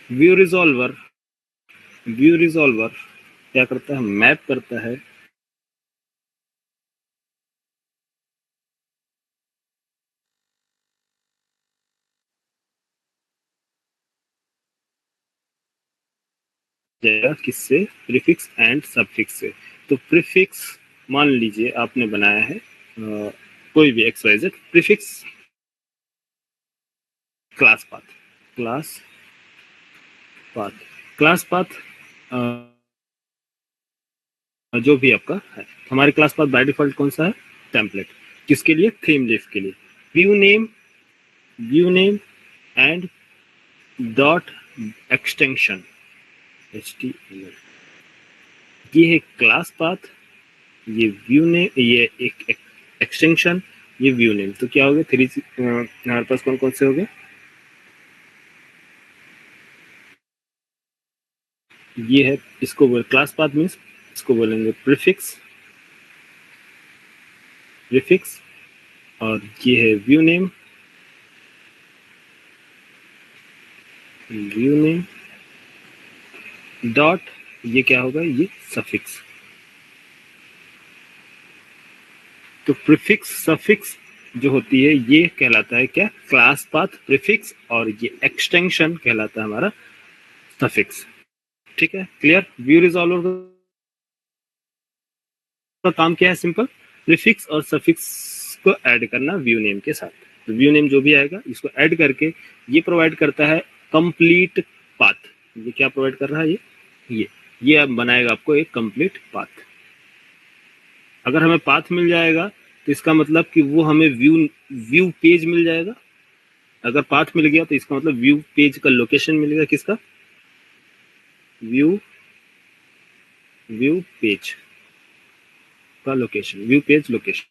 व्यू रिजॉल्वर क्या करता है, मैप करता है किससे, प्रीफिक्स एंड सफिक्स से। तो प्रीफिक्स मान लीजिए आपने बनाया है कोई भी XYZ, prefix class path, class path जो भी आपका है। हमारे क्लास पाथ बाय डिफॉल्ट कौन सा है, टेम्पलेट। किसके लिए, थीम लिस्ट के लिए। View name and dot extension HTML, ये है क्लास पाथ, ये व्यू नेम, ये एक एक्सटेंशन, ये व्यू नेम। तो क्या हो गया, हमारे पास कौन कौन से हो गए, ये है, इसको बोल क्लास पाथ मीन्स इसको बोलेंगे प्रीफिक्स, और ये है व्यू नेम डॉट ये क्या होगा, ये सफिक्स। तो प्रीफिक्स सफिक्स जो होती है ये कहलाता है क्या, क्लास पाथ प्रीफिक्स, और ये एक्सटेंशन कहलाता है हमारा सफिक्स। ठीक है, क्लियर। व्यू रिजॉल्वर का काम क्या है, सिंपल, प्रीफिक्स और सफिक्स को ऐड करना व्यू नेम के साथ। तो व्यू नेम जो भी आएगा इसको ऐड करके ये प्रोवाइड करता है कंप्लीट पाथ। ये क्या प्रोवाइड कर रहा है, ये अब बनाएगा आपको एक कंप्लीट पाथ। अगर हमें पाथ मिल जाएगा तो इसका मतलब कि वो हमें व्यू पेज मिल जाएगा। अगर पाथ मिल गया तो इसका मतलब व्यू पेज का लोकेशन मिलेगा, किसका, व्यू पेज का location, view page location,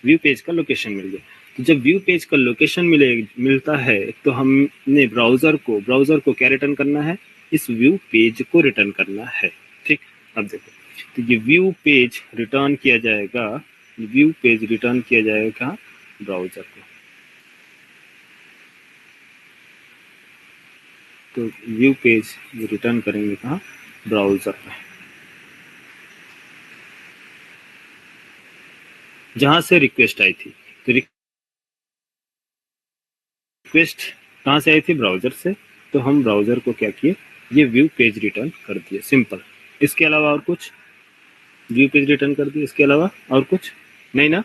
view page का लोकेशन मिल गया। तो जब व्यू पेज का लोकेशन मिलता है तो हमने ब्राउजर को क्या रिटर्न करना है, इस व्यू पेज को रिटर्न करना है। ठीक, अब देखो, तो ये व्यू पेज रिटर्न किया जाएगा, व्यू पेज रिटर्न किया जाएगा ब्राउजर को। तो व्यू पेज रिटर्न करेंगे कहाँ, ब्राउजर पे, जहां से रिक्वेस्ट आई थी। तो रिक्वेस्ट कहाँ से आई थी, ब्राउजर से। तो हम ब्राउजर को क्या किए, ये व्यू पेज रिटर्न कर दिए, सिंपल। इसके अलावा और कुछ, व्यू पेज रिटर्न कर दिए, इसके अलावा और कुछ नहीं ना,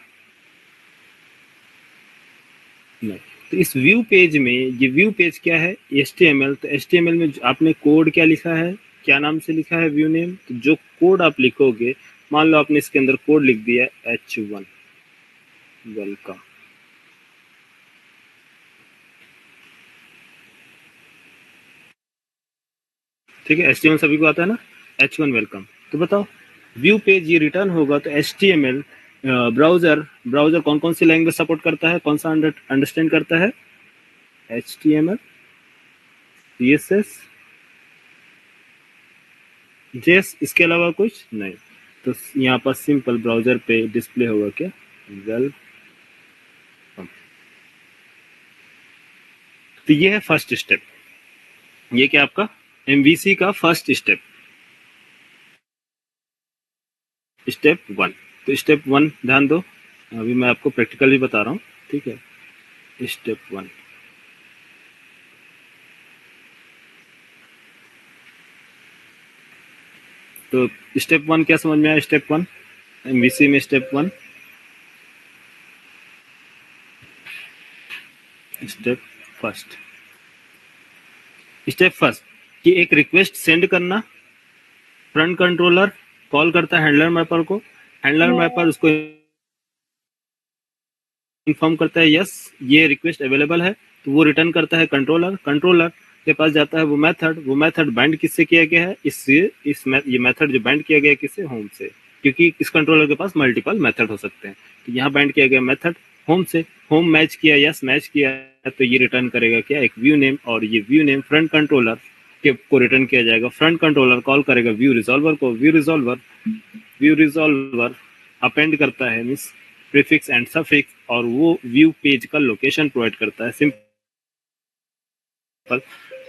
नहीं। तो इस व्यू पेज में, ये व्यू पेज क्या है, HTML। तो HTML में आपने कोड क्या लिखा है, क्या नाम से लिखा है, व्यू नेम। तो जो कोड आप लिखोगे, मान लो आपने इसके अंदर कोड लिख दिया H1 वेलकम, ठीक है, HTML सभी को आता है ना, H1 वेलकम। तो बताओ, व्यू पेज ये रिटर्न होगा तो HTML ब्राउजर कौन कौन सी लैंग्वेज सपोर्ट करता है, कौन सा अंडरस्टैंड करता है, HTML, CSS, JS, इसके अलावा कुछ नहीं। तो यहाँ पर सिंपल ब्राउजर पे डिस्प्ले होगा क्या, वेलकम। तो ये है फर्स्ट स्टेप, ये क्या आपका MVC का फर्स्ट स्टेप, स्टेप 1। तो स्टेप 1 ध्यान दो, अभी मैं आपको प्रैक्टिकली बता रहा हूँ, ठीक है। स्टेप 1, तो स्टेप 1 क्या समझ में आया, स्टेप 1 MVC में, स्टेप 1 स्टेप फर्स्ट कि एक रिक्वेस्ट सेंड करना, फ्रंट कंट्रोलर कॉल करता है हैंडलर मैपर को, हैंडलर मैपर उसको इन्फॉर्म करता है यस ये रिक्वेस्ट अवेलेबल है, तो वो रिटर्न करता है कंट्रोलर के पास जाता है वो मेथड बाइंड किससे किया गया है, ये मेथड जो बाइंड किया गया है किससे, होम से, क्योंकि इस कंट्रोलर के पास मल्टीपल मेथड हो सकते हैं। तो यहाँ बाइंड किया गया मेथड होम से, होम मैच किया, यस मैच किया, तो ये रिटर्न करेगा क्या, एक व्यू नेम, और ये व्यू नेम फ्रंट कंट्रोलर को रिटर्न किया जाएगा। फ्रंट कंट्रोलर कॉल करेगा व्यू रिजॉल्वर को, व्यू रिजॉल्वर अपेंड करता है मींस प्रीफिक्स एंड सफिक्स, और वो व्यू पेज का लोकेशन प्रोवाइड करता है, सिंपल,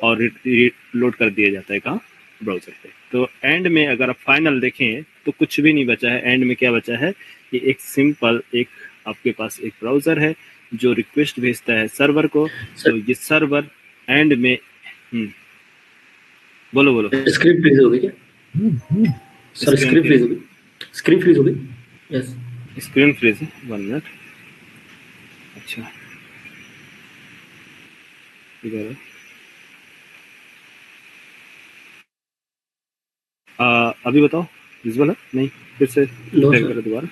और लोड कर दिया जाता है कहाँ, ब्राउजर पे। तो एंड में अगर आप फाइनल देखें तो कुछ भी नहीं बचा है, एंड में क्या बचा है, ये एक सिंपल, एक आपके पास एक ब्राउजर है जो रिक्वेस्ट भेजता है सर्वर को। तो ये सर्वर एंड में बोलो स्क्रीन फ्रीज हो गई क्या सर, स्क्रीन फ्रीज हो गई, स्क्रीन फ्रीज हो गई, यस स्क्रीन फ्रीज, 1 मिनट, अच्छा इधर है। अभी बताओ विजुअल है, नहीं फिर से करो दोबारा।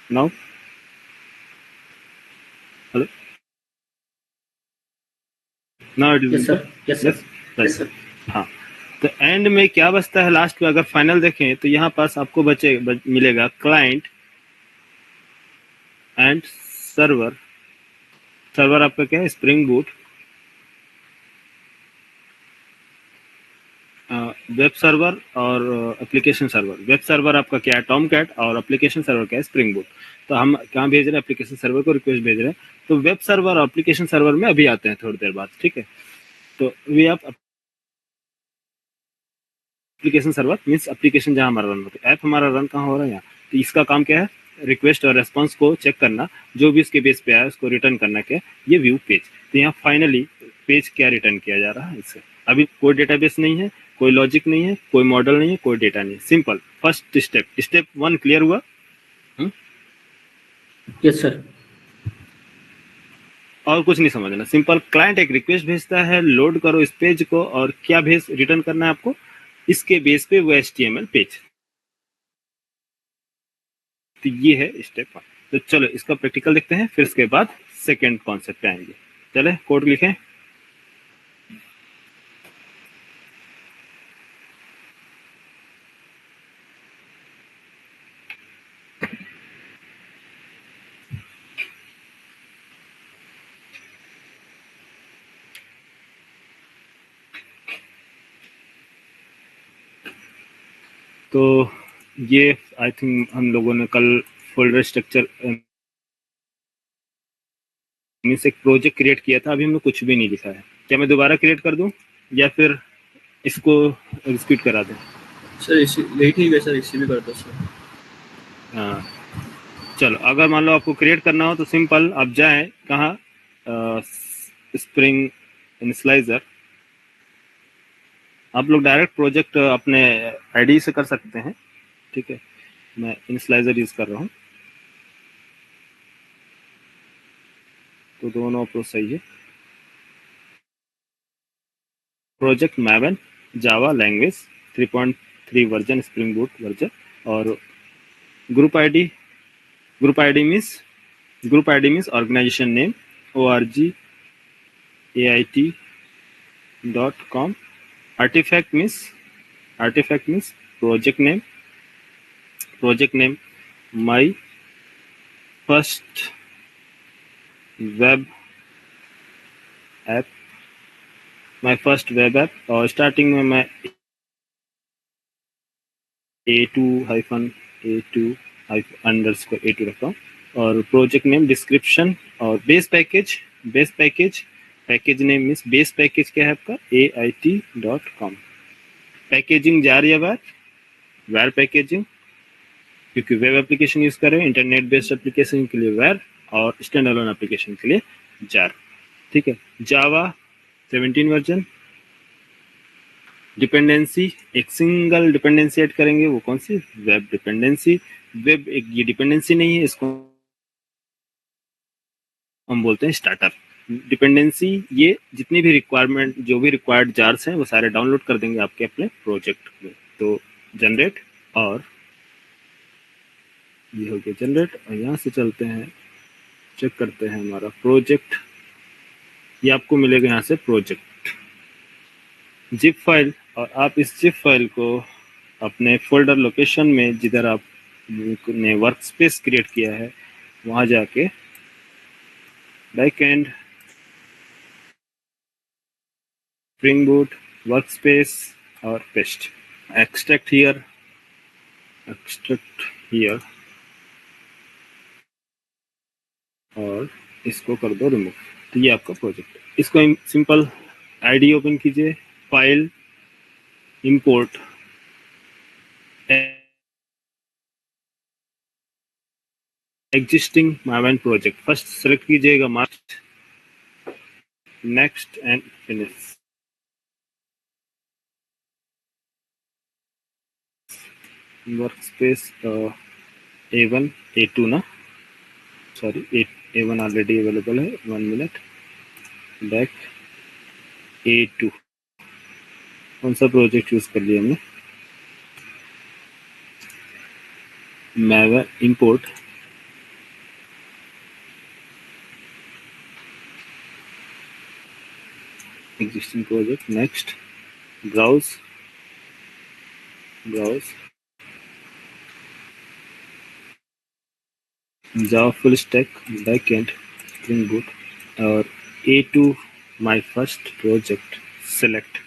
Now hello, now it is, yes sir. हाँ, तो एंड में क्या बचता है लास्ट में, अगर फाइनल देखें तो यहाँ पास आपको मिलेगा क्लाइंट एंड सर्वर। सर्वर आपका क्या है? Spring boot. वेब सर्वर और एप्लीकेशन सर्वर। वेब सर्वर आपका क्या है? टॉमकैट। और एप्लीकेशन सर्वर क्या है? Spring boot. तो हम कहाँ भेज रहे हैं? एप्लीकेशन सर्वर को रिक्वेस्ट भेज रहे हैं। तो वेब सर्वर और एप्लीकेशन सर्वर में अभी आते हैं थोड़ी देर बाद, ठीक है। तो वी आप एप्लीकेशन सर्वर मीन्स एप्लीकेशन जहाँ हमारा रन होता है। ऐप हमारा रन कहाँ हो रहा है? यहाँ। तो इसका काम क्या है? रिक्वेस्ट और रेस्पॉन्स को चेक करना, जो भी इसके बेस पे आया उसको रिटर्न करना। क्या? ये व्यू पेज। तो यहाँ फाइनली पेज क्या रिटर्न किया जा रहा है इससे। अभी कोई डेटाबेस नहीं है, कोई लॉजिक नहीं है, कोई मॉडल नहीं है, कोई डेटा नहीं है। Simple first step, step 1 clear हुआ? Yes sir. और कुछ नहीं समझना। सिंपल क्लाइंट एक रिक्वेस्ट भेजता है, लोड करो इस पेज को, और क्या भेज रिटर्न करना है आपको? इसके बेस पे वो HTML पेज। तो ये है स्टेप 1। तो चलो इसका प्रैक्टिकल देखते हैं, फिर इसके बाद सेकंड कॉन्सेप्ट पे आएंगे। चले कोड लिखें। तो ये आई थिंक हम लोगों ने कल फोल्डर स्ट्रक्चर मीन्स एक प्रोजेक्ट क्रिएट किया था। अभी हमने कुछ भी नहीं लिखा है। क्या मैं दोबारा क्रिएट कर दूं या फिर इसको एग्जीक्यूट करा दें? सर इसी यही ठीक है सर, इसी भी कर दो सर। हाँ चलो, अगर मान लो आपको क्रिएट करना हो तो सिंपल आप जाएं कहाँ? Spring initialiser. आप लोग डायरेक्ट प्रोजेक्ट अपने आईडी से कर सकते हैं, ठीक है। मैं इनिशियलाइजर यूज कर रहा हूँ, तो दोनों अप्रोच सही है। Project Maven Java language 3.3 version, spring boot version. और group ID means organisation name orgait.com। Artifact means project name my first web app. और स्टार्टिंग में मैं A2 रखता हूँ। और प्रोजेक्ट नेम डिस्क्रिप्शन और base package package name means base package क्या है आपका? AIT.com। पैकेजिंग जा रही है वेर पैकेजिंग, क्योंकि वेब एप्लीकेशन यूज कर रहे हैं। इंटरनेट बेस्ड एप्लीकेशन के लिए वेर, और स्टैंड अलोन एप्लीकेशन के लिए जार, ठीक है। जावा 17 वर्जन। डिपेंडेंसी, एक सिंगल डिपेंडेंसी ऐड करेंगे, वो कौन सी? Web dependency. वेब एक ये डिपेंडेंसी नहीं है, इसको हम बोलते हैं स्टार्टर डिपेंडेंसी। ये जितनी भी रिक्वायरमेंट, जो भी रिक्वायर्ड जार्स हैं, वो सारे डाउनलोड कर देंगे आपके अपने प्रोजेक्ट में। तो जनरेट, और ये हो गया जनरेट। और यहाँ से चलते हैं, चेक करते हैं हमारा प्रोजेक्ट। ये आपको मिलेगा यहाँ से प्रोजेक्ट जिप फाइल। और आप इस जिप फाइल को अपने फोल्डर लोकेशन में, जिधर आप ने वर्क स्पेस क्रिएट किया है, वहाँ जाके बैकएंड स्प्रिंग बूट वर्कस्पेस और पेस्ट। एक्सट्रैक्ट हियर और इसको कर दो रिमूव। तो ये आपका प्रोजेक्ट। इसको सिंपल आईडी ओपन कीजिए, file, import existing Maven project. First select कीजिएगा मार्च, next and finish. Workspace A1 A2 ना, सॉरी A1 ऑलरेडी अवेलेबल है। 1 मिनट बैक। A2 कौन सा प्रोजेक्ट यूज कर लिया हमने? Maven import existing project, next browse Java full stack backend spring boot और A2 my first project select,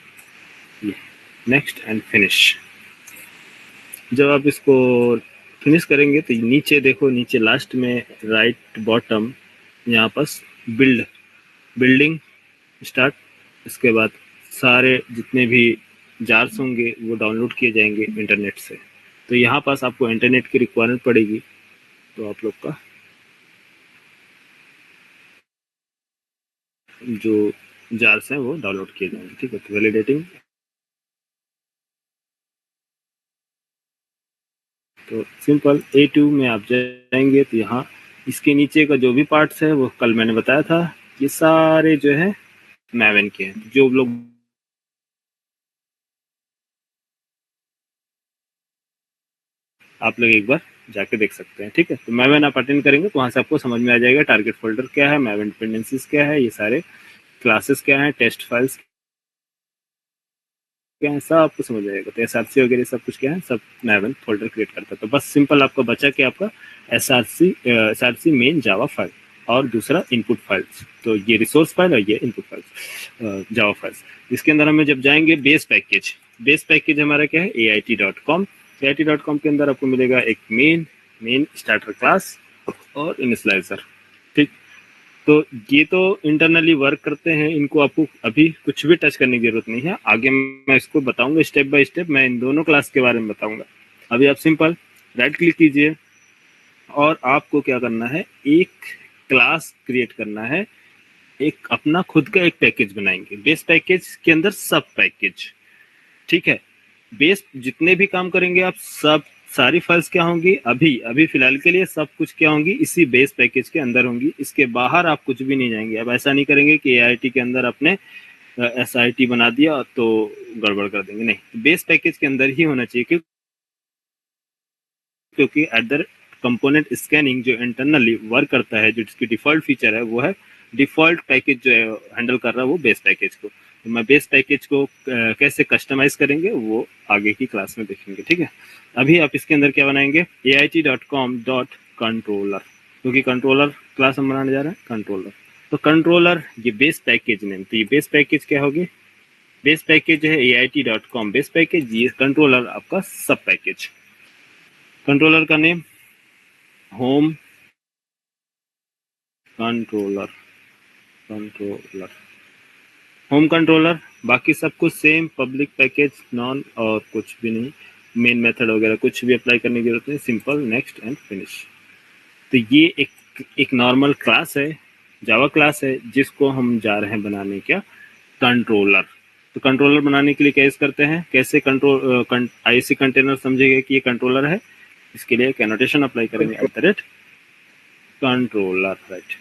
ये next and finish. जब आप इसको फिनिश करेंगे तो नीचे देखो, नीचे लास्ट में राइट बॉटम यहाँ पास बिल्डिंग स्टार्ट, इसके बाद सारे जितने भी जार्स होंगे वो डाउनलोड किए जाएंगे इंटरनेट से। तो यहाँ पास आपको इंटरनेट की रिक्वायरमेंट पड़ेगी, तो आप लोग का जो जार्स हैं वो डाउनलोड किए जाएंगे। ठीक है, तो वैलिडेटिंग, तो सिंपल A2 में आप जाएंगे तो यहाँ इसके नीचे का जो भी पार्ट्स है वो कल मैंने बताया था, ये सारे जो है मैवन के हैं। जो लोग आप लोग एक बार जाके देख सकते हैं। ठीक है, तो मैवन आप अटेंड करेंगे तो वहां से आपको समझ में आ जाएगा टारगेट फोल्डर क्या है, मैवन डिपेंडेंसीज क्या है, ये सारे क्लासेस क्या है, टेस्ट फाइल्स क्या है, सब आपको समझ आएगा। तो SRC वगैरह सब कुछ क्या है, सब मैवन फोल्डर क्रिएट करता है। तो बस सिंपल आपका बचा कि आपका SRC मेन जावा फाइल और दूसरा इनपुट फाइल्स। तो ये रिसोर्स फाइल और ये इनपुट फाइल्स जावा फाइल्स। इसके अंदर हमें जब जाएंगे बेस पैकेज हमारा क्या है, AIT.com। AIT.com के अंदर आपको मिलेगा एक मेन स्टार्टर क्लास और इनिशियलाइजर। ठीक, तो ये तो इंटरनली वर्क करते हैं, इनको आपको अभी कुछ भी टच करने की जरूरत नहीं है। आगे मैं इसको बताऊंगा स्टेप बाय स्टेप, मैं इन दोनों क्लास के बारे में बताऊंगा। अभी आप सिंपल राइट क्लिक कीजिए और आपको क्या करना है, एक क्लास क्रिएट करना है, एक अपना खुद का एक पैकेज बनाएंगे। बेस पैकेज के अंदर सब पैकेज, ठीक है, बेस जितने भी काम करेंगे आप सब, सारी फाइल्स क्या होंगी, अभी फिलहाल के लिए सब कुछ क्या होंगी, इसी बेस पैकेज के अंदर होंगी। इसके बाहर आप कुछ भी नहीं जाएंगे। अब ऐसा नहीं करेंगे कि AIT के अंदर अपने SIT बना दिया तो गड़बड़ कर देंगे, नहीं, बेस पैकेज के अंदर ही होना चाहिए। क्योंकि एट द कंपोनेंट स्कैनिंग जो इंटरनली वर्क करता है, जो इसकी डिफॉल्ट फीचर है वो है डिफॉल्ट पैकेज जो है हैंडल कर रहा है वो बेस पैकेज को। तो मैं बेस पैकेज को कैसे कस्टमाइज करेंगे वो आगे की क्लास में देखेंगे। ठीक है, अभी आप इसके अंदर क्या बनाएंगे, AIT.com.controller, क्योंकि कंट्रोलर क्लास हम बनाने जा रहे हैं, कंट्रोलर। तो कंट्रोलर ये बेस पैकेज नेम, तो ये बेस पैकेज क्या होगी, बेस पैकेज है AIT.com बेस पैकेज, ये कंट्रोलर आपका सब पैकेज। कंट्रोलर का name home controller, home controller, बाकी सब कुछ सेम, पब्लिक पैकेज नॉन और कुछ भी नहीं, मेन मेथड वगैरह कुछ भी अप्लाई करने की जरूरत नहीं, सिंपल नेक्स्ट एंड फिनिश। तो ये एक नॉर्मल क्लास है, जावा क्लास है, जिसको हम जा रहे हैं बनाने क्या, कंट्रोलर। तो कंट्रोलर बनाने के लिए क्या करते हैं, कैसे कंट्रोल IC कंटेनर समझेंगे कि ये कंट्रोलर है, इसके लिए एक एनोटेशन अप्लाई करेंगे, @controller, राइट,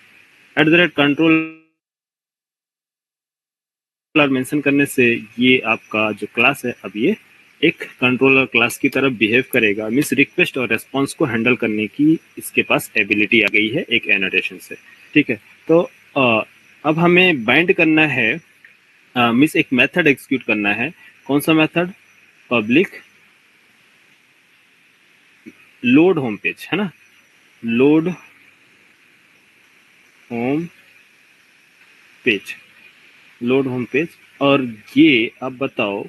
@controller मेंशन करने से ये आपका जो क्लास है अब ये एक कंट्रोलर क्लास की तरफ बिहेव करेगा, मींस रिक्वेस्ट और रेस्पॉन्स को हैंडल करने की इसके पास एबिलिटी आ गई है एक एनोटेशन से। ठीक है, तो अब हमें बाइंड करना है, मींस एक मेथड एग्जीक्यूट करना है। कौन सा method, public load home page, है ना, load home page, load home page. और ये आप बताओ,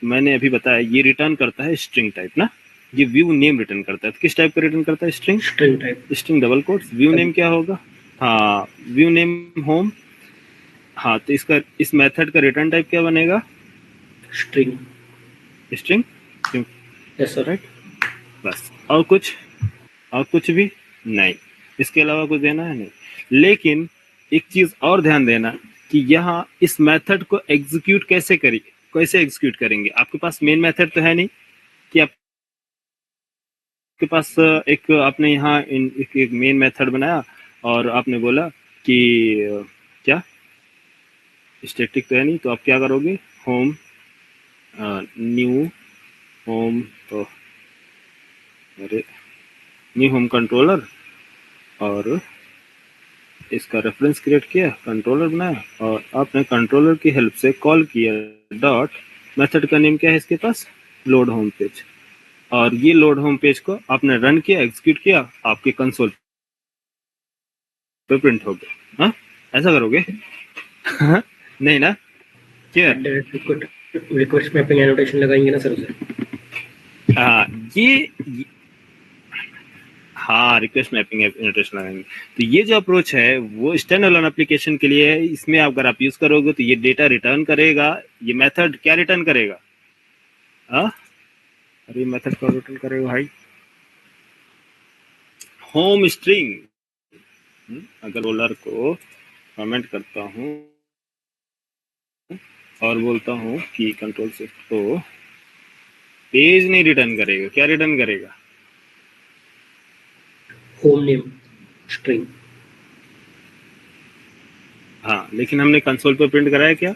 मैंने अभी बताया ये रिटर्न करता है स्ट्रिंग टाइप ना, ये व्यू नेम रिटर्न करता है। तो किस टाइप का रिटर्न करता है, string type, string double quotes. View name क्या होगा, हाँ व्यू नेम होम, हाँ, तो इसका इस मेथड का रिटर्न टाइप क्या बनेगा, स्ट्रिंग यस सर, राइट, बस। और कुछ भी नहीं, इसके अलावा कुछ देना है नहीं। लेकिन एक चीज और ध्यान देना कि यहाँ इस मेथड को एग्जीक्यूट कैसे एग्जीक्यूट करेंगे। आपके पास मेन मेथड तो है नहीं कि आपके पास एक आपने यहाँ एक मेन मेथड बनाया और आपने बोला कि क्या स्टैटिक तो है नहीं, तो आप क्या करोगे, होम न्यू होम, तो अरे न्यू होम कंट्रोलर, और इसका रेफरेंस क्रिएट किया, कंट्रोलर बनाया, और आपने कंट्रोलर की हेल्प से कॉल किया डॉट, मेथड का नेम क्या है इसके पास, लोड होम पेज। और ये लोड होम पेज को आपने रन किया, एग्जीक्यूट किया, आपके कंसोल पे प्रिंट हो गया। हाँ, ऐसा करोगे? नहीं ना? क्या? रिक्वेस्ट मैपिंग एनोटेशन लगाएंगे ना सर उसे? हाँ, ये हाँ, रिक्वेस्ट मैपिंग एनोटेशन लगाएंगे। तो ये जो अप्रोच है वो स्टैंड अलोन एप्लीकेशन के लिए है। इसमें अगर आप यूज करोगे तो ये डेटा रिटर्न करेगा। ये मेथड क्या रिटर्न करेगा? हाँ, अरे मेथड क्या रिटर्न करेगा भाई? Home string. अगर रोलर को कमेंट करता हूँ और बोलता हूँ कि कंट्रोल शिफ्ट तो पेज नहीं रिटर्न करेगा, क्या रिटर्न करेगा? Home name string. हाँ, लेकिन हमने कंसोल पे प्रिंट कराया क्या?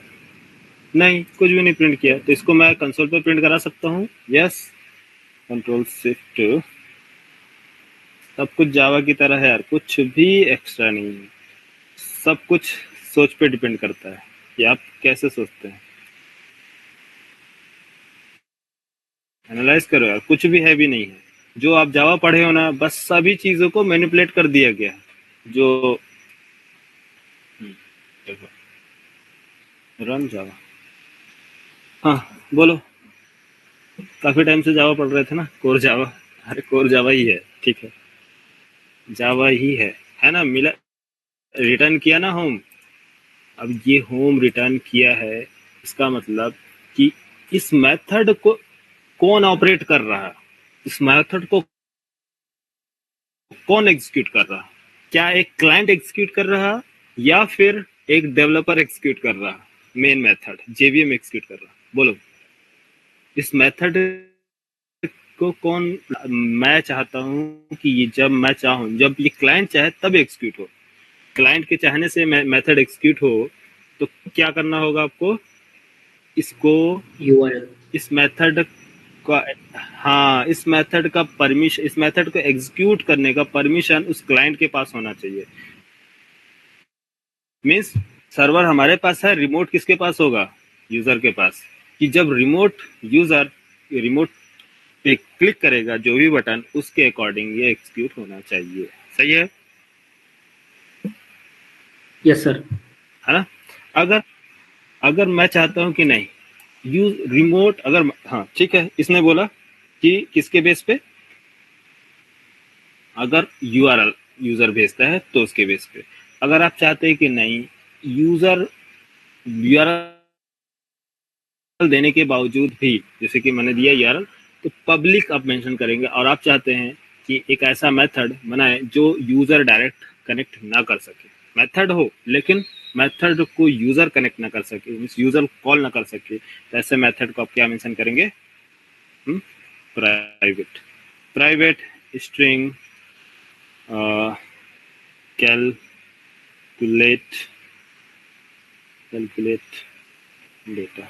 नहीं, कुछ भी नहीं प्रिंट किया। तो इसको मैं कंसोल पे प्रिंट करा सकता हूँ। Yes, control shift. सब कुछ जावा की तरह है यार, कुछ भी एक्स्ट्रा नहीं है। सब कुछ सोच पे डिपेंड करता है कि आप कैसे सोचते हैं। एनालाइज करो यार, कुछ भी हैवी नहीं है। जो आप जावा पढ़े हो ना, बस सभी चीजों को मैनिपुलेट कर दिया गया है। जो देखो, रन जावा। हाँ, बोलो। काफी टाइम से जावा पढ़ रहे थे ना, कोर जावा। अरे कोर जावा ही है, ठीक है, जावा ही है ना? मिला, रिटर्न किया ना होम। अब ये होम रिटर्न किया है, इसका मतलब कि इस मेथड को कौन ऑपरेट कर रहा है, इस मेथड को कौन एग्जीक्यूट कर रहा है? क्या एक क्लाइंट एग्जीक्यूट कर रहा है या फिर एक डेवलपर एग्जीक्यूट कर रहा है? मेन मेथड जेवीएम एग्जीक्यूट कर रहा है। बोलो, इस मेथड को कौन? मैं चाहता हूं कि ये जब मैं चाहूं, जब ये क्लाइंट चाहे तब एग्जीक्यूट हो। क्लाइंट के चाहने से मेथड एग्जीक्यूट हो तो क्या करना होगा आपको? इसको यूआरएल, इस मेथड का, हाँ, इस मेथड का परमिशन, इस मेथड को एग्जीक्यूट करने का परमिशन उस क्लाइंट के पास होना चाहिए। मीन्स सर्वर हमारे पास है, रिमोट किसके पास होगा? यूजर के पास। कि जब रिमोट यूजर रिमोट पे क्लिक करेगा जो भी बटन, उसके अकॉर्डिंग ये एग्जीक्यूट होना चाहिए। सही है? Yes sir. है ना? अगर अगर मैं चाहता हूं कि नहीं यूज रिमोट, अगर, हाँ ठीक है, इसने बोला कि किसके बेस पे? अगर यूआरएल यूजर भेजता है तो उसके बेस पे। अगर आप चाहते हैं कि नहीं यूजर यूआरएल देने के बावजूद भी, जैसे कि मैंने दिया यूआरएल, तो पब्लिक आप मेंशन करेंगे, और आप चाहते हैं कि एक ऐसा मेथड बनाए जो यूजर डायरेक्ट कनेक्ट ना कर सके। मेथड हो लेकिन मेथड को यूजर कनेक्ट ना कर सके, मींस यूजर कॉल ना कर सके, तो ऐसे मेथड को आप क्या मेंशन करेंगे? Private. Private string calculate data,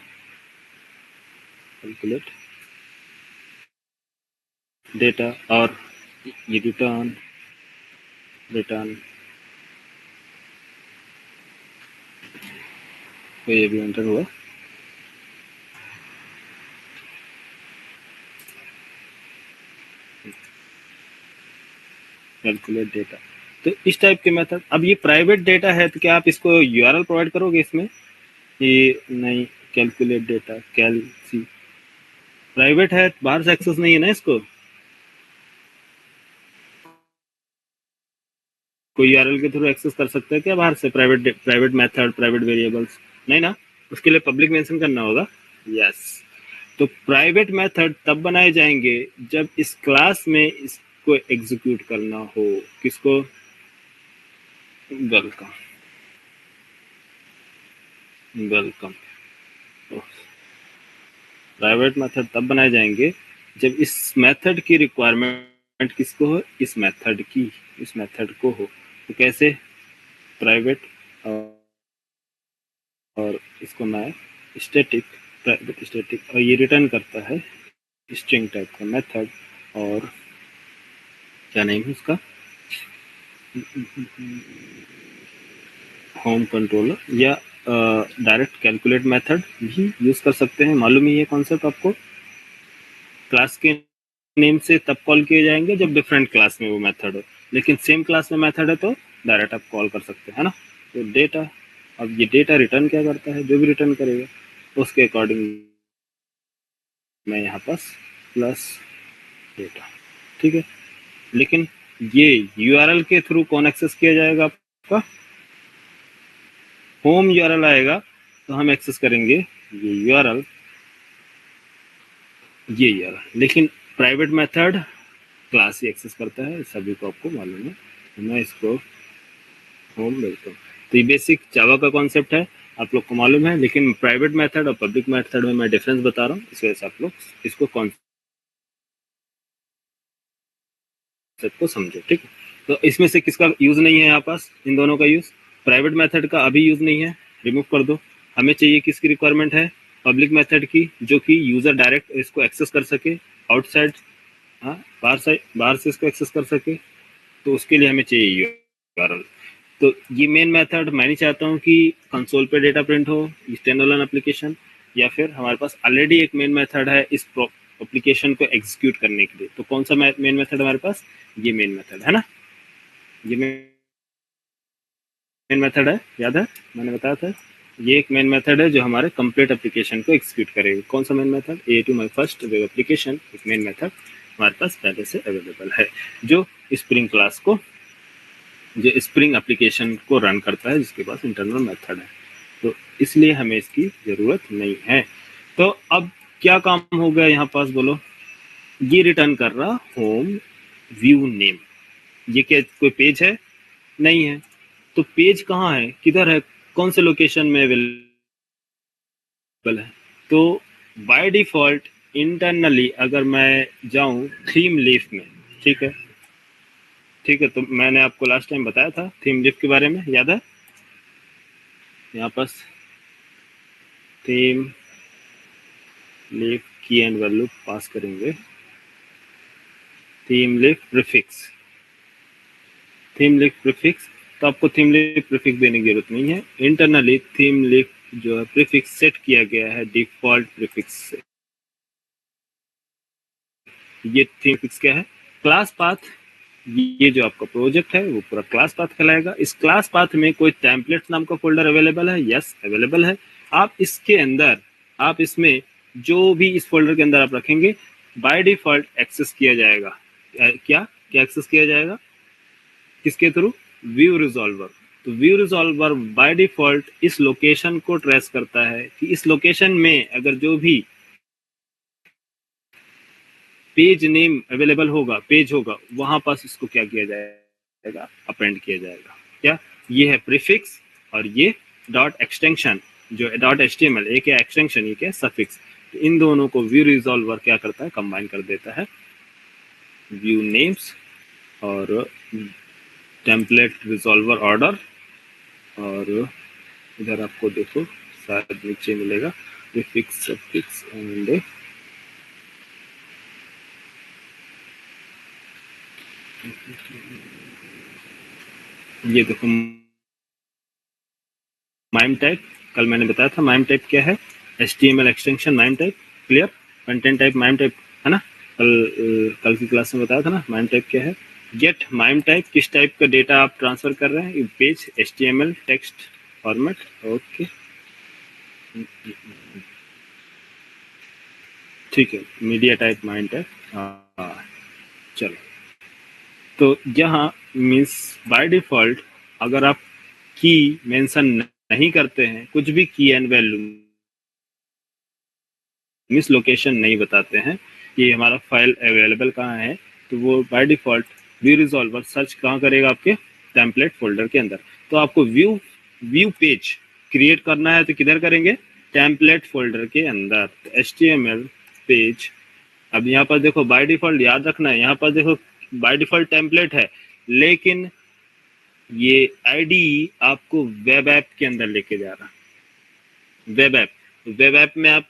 calculate data, और ये रिटर्न तो ये भी एंटर हुआ। कैलकुलेट डेटा, तो इस टाइप के मेथड। अब ये प्राइवेट डेटा है तो क्या आप इसको यूआरएल प्रोवाइड करोगे इसमें? ये नहीं, कैलकुलेट डेटा कैल सी प्राइवेट है, बाहर से एक्सेस नहीं है ना इसको। कोई यूआरएल के थ्रू एक्सेस कर सकता है क्या बाहर से? प्राइवेट मेथड, प्राइवेट वेरिएबल्स नहीं ना, उसके लिए पब्लिक मेंशन करना होगा। यस, तो प्राइवेट मेथड तब बनाए जाएंगे जब इस क्लास में इसको एग्जीक्यूट करना हो। किसको? वेलकम। प्राइवेट मेथड तब बनाए जाएंगे जब इस मेथड की रिक्वायरमेंट किसको हो? इस मेथड की, इस मेथड को हो। तो कैसे? प्राइवेट, और इसको मैं स्टैटिक, प्राइवेट स्टैटिक, और ये रिटर्न करता है स्ट्रिंग टाइप का मेथड, और क्या नेम है उसका? होम कंट्रोलर, या डायरेक्ट कैलकुलेट मेथड भी यूज कर सकते हैं। मालूम ही है कॉन्सेप्ट आपको क्लास के नेम से तब कॉल किए जाएंगे जब डिफरेंट क्लास में वो मेथड हो, लेकिन सेम क्लास में मेथड है तो डायरेक्ट आप कॉल कर सकते हैं, है ना। तो डेटा, अब ये डेटा रिटर्न क्या करता है, जो भी रिटर्न करेगा उसके अकॉर्डिंग मैं यहाँ पास प्लस डेटा, ठीक है। लेकिन ये यूआरएल के थ्रू कौन एक्सेस किया जाएगा, आपका होम यूआरएल आएगा तो हम एक्सेस करेंगे ये यूआरएल, लेकिन प्राइवेट मेथड क्लास ही एक्सेस करता है, सभी को आपको मालूम है। तो मैं इसको होम देता हूँ। तो ये बेसिक जावा का कॉन्सेप्ट है, आप लोग को मालूम है, लेकिन प्राइवेट मेथड और पब्लिक मेथड में मैं डिफरेंस बता रहा हूँ, इस वजह से आप लोग इसको कॉन्सेप्ट को समझो, ठीक है। तो इसमें से किसका यूज नहीं है यहाँ पास, इन दोनों का यूज, प्राइवेट मेथड का अभी यूज नहीं है, रिमूव कर दो। हमें चाहिए किसकी रिक्वायरमेंट है, पब्लिक मेथड की, जो कि यूजर डायरेक्ट इसको एक्सेस कर सके आउटसाइड, हाँ बाहर से इसको एक्सेस कर सके, तो उसके लिए हमें चाहिए यूआरएल। तो ये मेन मेथड मैं नहीं चाहता हूँ कि कंसोल पे डेटा प्रिंट हो स्टैंडअलोन एप्लीकेशन, या फिर हमारे पास ऑलरेडी एक मेन मेथड है इस एप्लीकेशन को एग्जीक्यूट करने के लिए। तो कौन सा मेन मेथड हमारे पास, ये मेन मेथड है ना, ये मेन मेथड है, याद है मैंने बताया था, ये एक मेन मेथड है जो हमारे कंप्लीट एप्लीकेशन को एग्जीक्यूट करेगा। कौन सा main method, A2 my first web application, एक मेन मेथड हमारे पास पहले से अवेलेबल है, जो स्प्रिंग क्लास को, जो स्प्रिंग एप्लीकेशन को रन करता है, जिसके पास इंटरनल मेथड है, तो इसलिए हमें इसकी जरूरत नहीं है। तो अब क्या काम हो गया यहाँ पास, बोलो। ये रिटर्न कर रहा होम व्यू नेम, ये क्या कोई पेज है, नहीं है। तो पेज कहाँ है, किधर है, कौन से लोकेशन में अवेलेबल है। तो बाय डिफॉल्ट इंटरनली अगर मैं जाऊं थीम लीफ में, ठीक है, तो मैंने आपको लास्ट टाइम बताया था थीम लीफ के बारे में, याद है। यहाँ पास थीम लीफ की एंड वैल्यू पास करेंगे, थीम लीफ प्रीफिक्स, तो आपको थीम लीफ प्रीफिक्स देने की जरूरत नहीं है। इंटरनली थीम लीफ जो है प्रीफिक्स सेट किया गया है डिफॉल्ट प्रीफिक्स से। ये थीम प्रीफिक्स क्या है, क्लास पाथ, ये जो आपका प्रोजेक्ट है वो पूरा क्लास पाथ कहलाएगा। इस क्लास पाथ में कोई टेम्पलेट नाम का फोल्डर अवेलेबल है, यस अवेलेबल है। आप इसके अंदर, आप इसमें जो भी इस फोल्डर के अंदर आप रखेंगे बाय डिफॉल्ट एक्सेस किया जाएगा। क्या एक्सेस किया जाएगा, किसके थ्रू, व्यू रिजॉल्वर। तो व्यू रिजॉल्वर बाय डिफॉल्ट इस लोकेशन को ट्रेस करता है कि इस लोकेशन में अगर जो भी पेज नेम अवेलेबल होगा, पेज होगा, वहां पास इसको क्या किया जाएगा, अपेंड किया जाएगा। क्या, ये है प्रीफिक्स और ये डॉट एक्सटेंशन, जो डॉट एचटीएमएल, एक है एक्सटेंशन, एक है सफिक्स। तो इन दोनों को व्यू रिजॉल्वर क्या करता है, कंबाइन कर देता है, व्यू नेम्स और टेम्पलेट रिजॉल्वर ऑर्डर, और इधर आपको देखो शायद नीचे मिलेगा प्रीफिक्स, सफिक्स एंड ये देखो माइम टाइप, कल मैंने बताया था माइम टाइप क्या है, HTML extension mime type, clear. Content type mime type है ना, कल की क्लास में बताया था ना माइम टाइप क्या है। गेट माइम टाइप, किस टाइप का डेटा आप ट्रांसफर कर रहे हैं, page, HTML, text format, okay ठीक है। मीडिया टाइप माइम टाइप, चलो। तो यहाँ मीन्स बाय डिफॉल्ट अगर आप की मेंशन नहीं करते हैं, कुछ भी की एंड वैल्यू मीन्स लोकेशन नहीं बताते हैं, ये हमारा फाइल अवेलेबल कहाँ है, तो वो by default view resolver search कहाँ करेगा, आपके टेम्पलेट फोल्डर के अंदर। तो आपको व्यू पेज क्रिएट करना है तो किधर करेंगे, टेम्पलेट फोल्डर के अंदर, तो HTML पेज। अब यहाँ पर देखो बाय डिफॉल्ट याद रखना है, यहाँ पर देखो बाय डिफॉल्ट टेम्पलेट है, लेकिन ये आईडी आपको वेब ऐप के अंदर लेके जा रहा, वेब ऐप में आप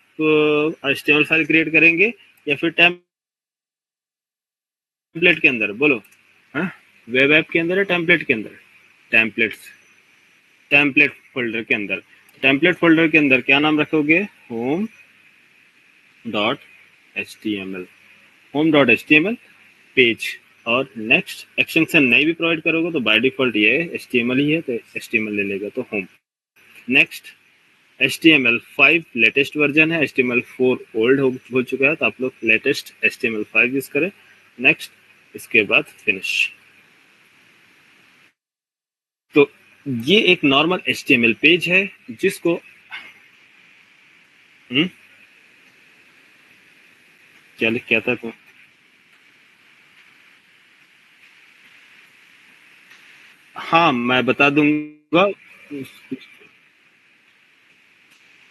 HTML फाइल क्रिएट करेंगे या फिर टेम्पलेट के अंदर, बोलो। हाँ, वेब ऐप के अंदर है, टेम्पलेट के अंदर, टेम्पलेट फोल्डर के अंदर। टेम्पलेट फोल्डर के अंदर क्या नाम रखोगे, होम.html। home.html पेज, और नेक्स्ट एक्सटेंशन नहीं भी प्रोवाइड करोगे तो बाय डिफॉल्ट ये HTML ही है तो HTML ले लेगा तो home. Next HTML5 latest version है, HTML4 ओल्ड हो चुका है तो आप लोग लेटेस्ट HTML5 यूज करें। नेक्स्ट, इसके बाद फिनिश। तो ये एक नॉर्मल HTML पेज है जिसको क्या लिख क्या था तो हाँ मैं बता दूंगा।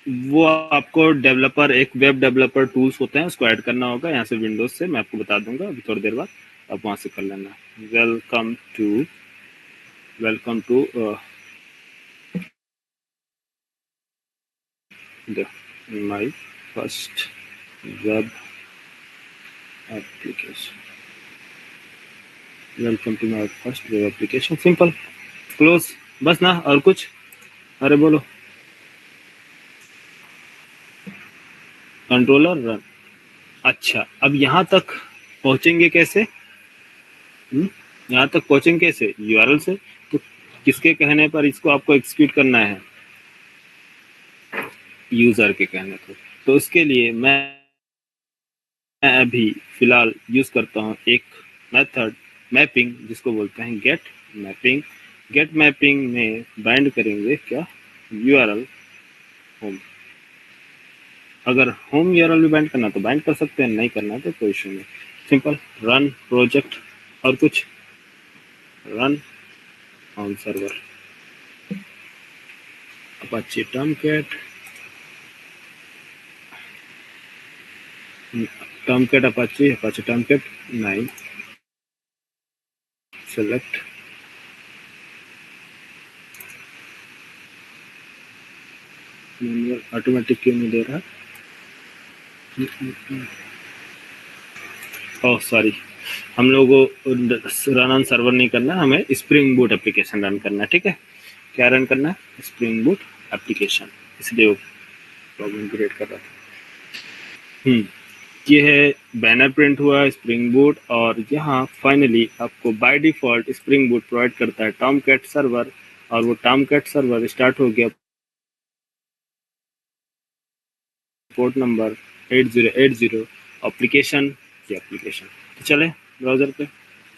वो आपको डेवलपर, एक वेब डेवलपर टूल्स होते हैं उसको ऐड करना होगा यहाँ से विंडोज से, मैं आपको बता दूंगा अभी थोड़ी देर बाद, आप वहां से कर लेना। Welcome to my first web application, welcome to my first web application, simple, close, बस ना और कुछ। अरे बोलो, कंट्रोलर रन। अच्छा, अब यहाँ तक पहुंचेंगे कैसे? यहाँ तक पहुंचेंगे कैसे? यूआरएल से। तो किसके कहने पर इसको आपको एग्जीक्यूट करना है? यूजर के कहने पर। तो उसके लिए मैं अभी फिलहाल यूज करता हूँ एक मेथड मैपिंग, जिसको बोलते हैं गेट मैपिंग। गेट मैपिंग में बाइंड करेंगे क्या? URL home. अगर होम यूआरएल भी बाइंड करना तो बाइंड कर सकते हैं, नहीं करना तो कोई इशू नहीं। सिंपल रन प्रोजेक्ट, और कुछ run on server, Apache Tomcat, Apache Tomcat 9, select manual, automatic क्यों नहीं दे रहा? ओह सॉरी, हम लोगों को रन ऑन सर्वर नहीं करना, हमें स्प्रिंग बूट एप्लीकेशन रन करना है। ठीक है, क्या रन करना है? स्प्रिंग बूट एप्लीकेशन, इसलिए वो प्रॉब्लम क्रिएट कर रहा था। ये है बैनर प्रिंट हुआ स्प्रिंग बूट, और यहाँ फाइनली आपको by default spring boot provide करता है टॉमकैट सर्वर, और वो टॉमकैट सर्वर स्टार्ट हो गया पोर्ट नंबर 8080 एप्लीकेशन की एप्लीकेशन। तो चले ब्राउजर पे,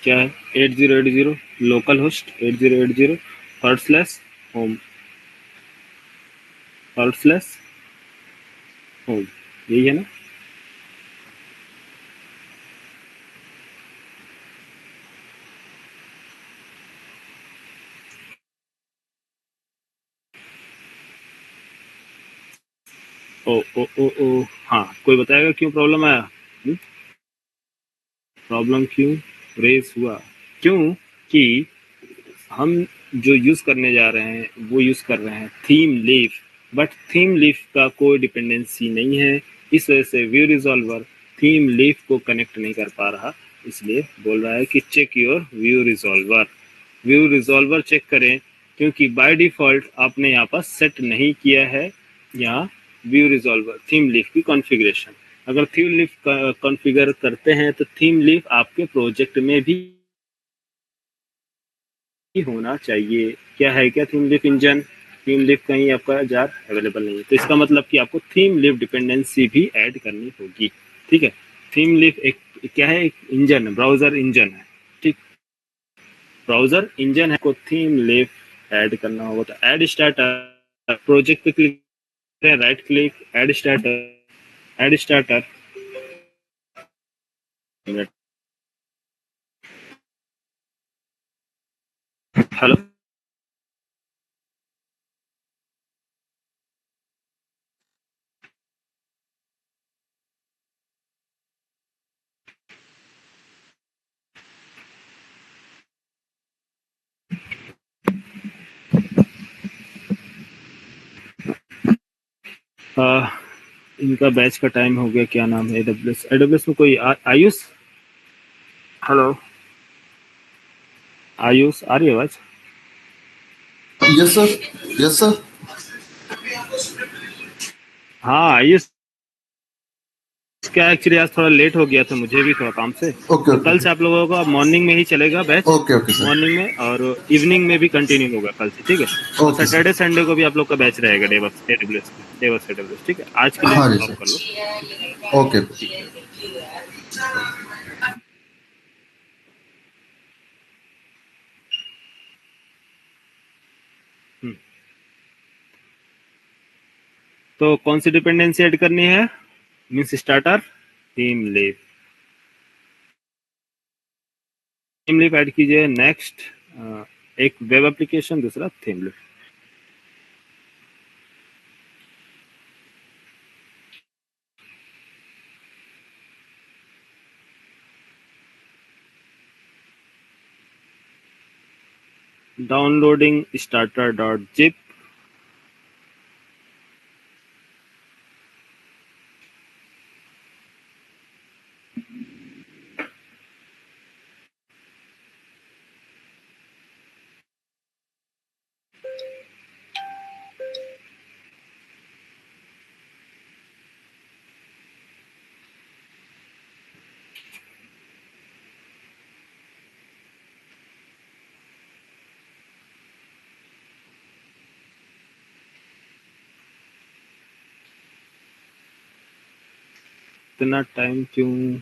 क्या है 8080 लोकल होस्ट 8080/होम होम, यही है ना? ओ हाँ, कोई बताएगा क्यों प्रॉब्लम आया? प्रॉब्लम क्यों रेज हुआ? क्यों कि हम जो यूज करने जा रहे हैं वो यूज कर रहे हैं Thymeleaf, but Thymeleaf का कोई डिपेंडेंसी नहीं है। इस वजह से व्यू रिजॉल्वर थीम लीफ को कनेक्ट नहीं कर पा रहा, इसलिए बोल रहा है कि check your view resolver. View resolver check करें, क्योंकि बाय डिफॉल्ट आपने यहाँ पर सेट नहीं किया है यहाँ व्यू रिजॉल्वर थीम लीफ की कॉन्फ़िगरेशन। अगर थीम लीफ कॉन्फ़िगर करते हैं तो थीम लीफ आपके प्रोजेक्ट में भी होना चाहिए। क्या है क्या? Theme leaf engine, theme leaf कहीं आपका जार अवेलेबल नहीं है, तो इसका मतलब कि आपको थीम लीफ डिपेंडेंसी भी ऐड करनी होगी। ठीक है, थीम लीफ एक क्या है? एक इंजन है, ब्राउजर इंजन है। ठीक, ब्राउजर इंजन है को थीम लीफ ऐड करना होगा। तो ऐड स्टार्टर प्रोजेक्ट पे क्लिक करें, right click, add starter hello, इनका बैच का टाइम हो गया। क्या नाम है? एडब्ल्यूएस में कोई आयुष? हेलो आयुष, आ रही है आवाज? Yes, sir. Yes, sir. हाँ आयुष, क्या एक्चुअली आज थोड़ा लेट हो गया था, मुझे भी थोड़ा काम से। ओके तो कल ओके से आप लोगों का मॉर्निंग में ही चलेगा batch, okay okay sir morning में, और इवनिंग में भी कंटिन्यू होगा कल से, ठीक है। और ओके सर सैटरडे संडे को भी आप लोग का बैच रहेगा डेवॉप्स AWS, ठीक है। आज के लिए हाँ जी स्टॉप कर लो। सर ओके तो कौन सी डिपेंडेंसी ऐड करनी है? Means starter, theme leaf add कीजिए। नेक्स्ट एक वेब एप्लीकेशन, दूसरा थीम लीफ। Downloading starter.zip। इतना टाइम क्यों?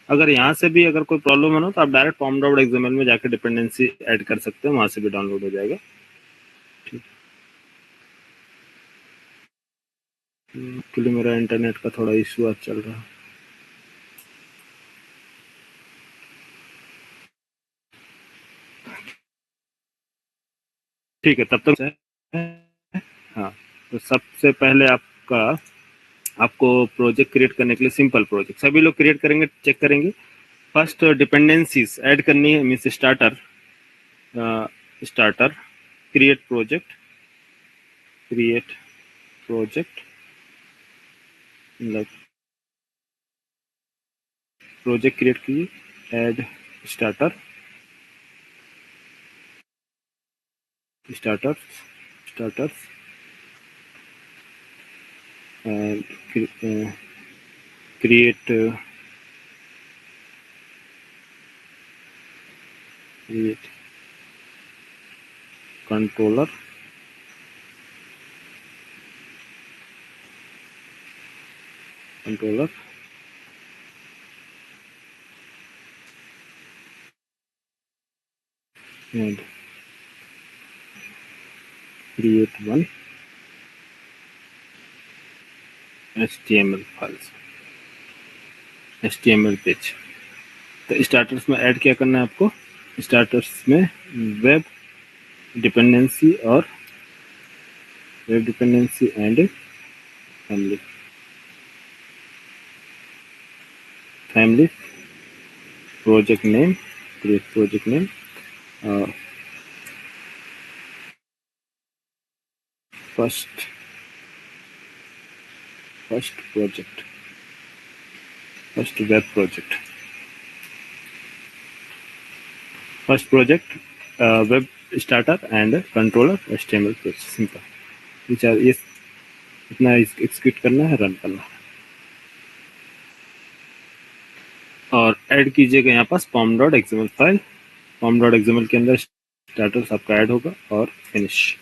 अगर यहाँ से भी अगर कोई प्रॉब्लम है ना, तो आप डायरेक्ट pom.xml में जाकर डिपेंडेंसी ऐड कर सकते हैं, वहां से भी डाउनलोड हो जाएगा। एक्चुअली मेरा इंटरनेट का थोड़ा इशू आज चल रहा है। ठीक है, तब तक हाँ। तो सबसे पहले आपको प्रोजेक्ट क्रिएट करने के लिए सिंपल प्रोजेक्ट सभी लोग क्रिएट करेंगे, चेक करेंगे। फर्स्ट डिपेंडेंसीज ऐड करनी है, means starter create project like project create कीजिए। Add starter starters and create controller and create one HTML files, HTML page. तो स्टार्टर्स में ऐड क्या करना है आपको? स्टार्टर्स में web dependency and family project name, create project name, first web project, first project web starter and controller HTML page. Simple विचार, ये इतना एक्सिक्यूट करना है, रन करना है। और ऐड कीजिएगा यहाँ पास pom.xml फाइल। pom.xml के अंदर स्टार्टर्स आपका ऐड होगा और finish.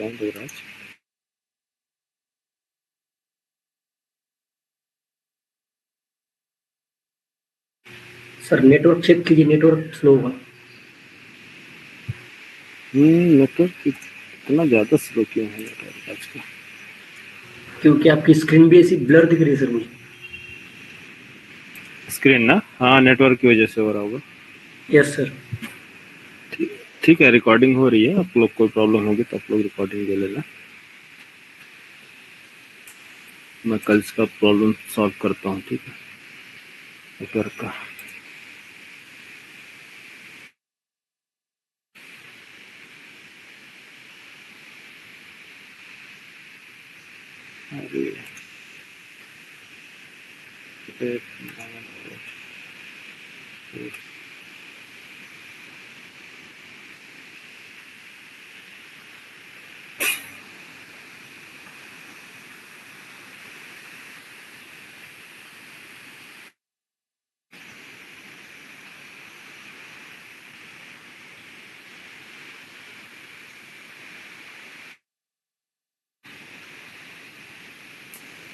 Devraj. Sir network check कीजिए, नेटवर्क स्लो होगा। नेटवर्क इतना ज्यादा स्लो क्यों है नेटवर्क आज का? क्योंकि आपकी स्क्रीन भी ऐसी ब्लर दिख रही है सर मुझे। स्क्रीन ना, हाँ नेटवर्क की वजह से हो रहा होगा। Yes sir. ठीक है, रिकॉर्डिंग हो रही है, आप लोग कोई प्रॉब्लम होगी तो आप लोग रिकॉर्डिंग ले लेना, मैं कल इसका प्रॉब्लम सॉल्व करता हूँ। ठीक है, नेटवर्क का। अरे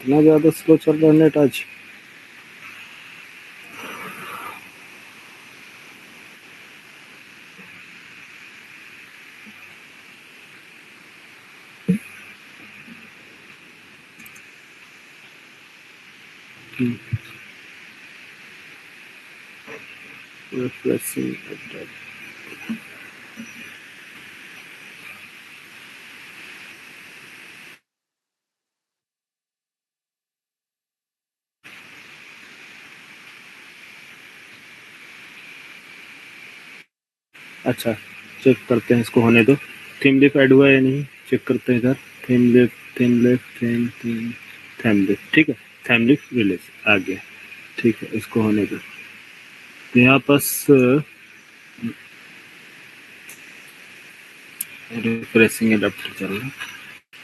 इतना ज्यादा स्लो चल रहा है नेट आज। Refreshing update. अच्छा चेक करते हैं, इसको होने दो। थीम लिप ऐड हुआ है या नहीं, चेक करते हैं इधर। थीम लिप थीम लिप, ठीक है, थीम लिप रिलीज आ गया। ठीक है, इसको होने दो। तो यहाँ पास रिफ्रेशिंग एडाप्टर चल रहा है।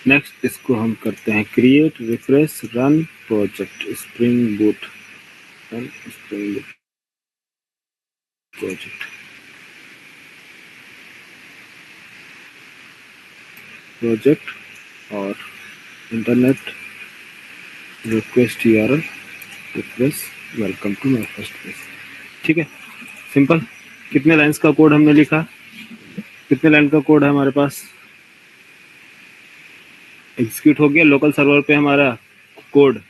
नेक्स्ट इसको हम करते हैं create refresh run project spring boot project और internet request URL refresh welcome to my first page. ठीक है, सिंपल। कितने लाइंस का कोड हमने लिखा, कितने लाइन का कोड है हमारे पास? एग्जीक्यूट हो गया लोकल सर्वर पे हमारा कोड।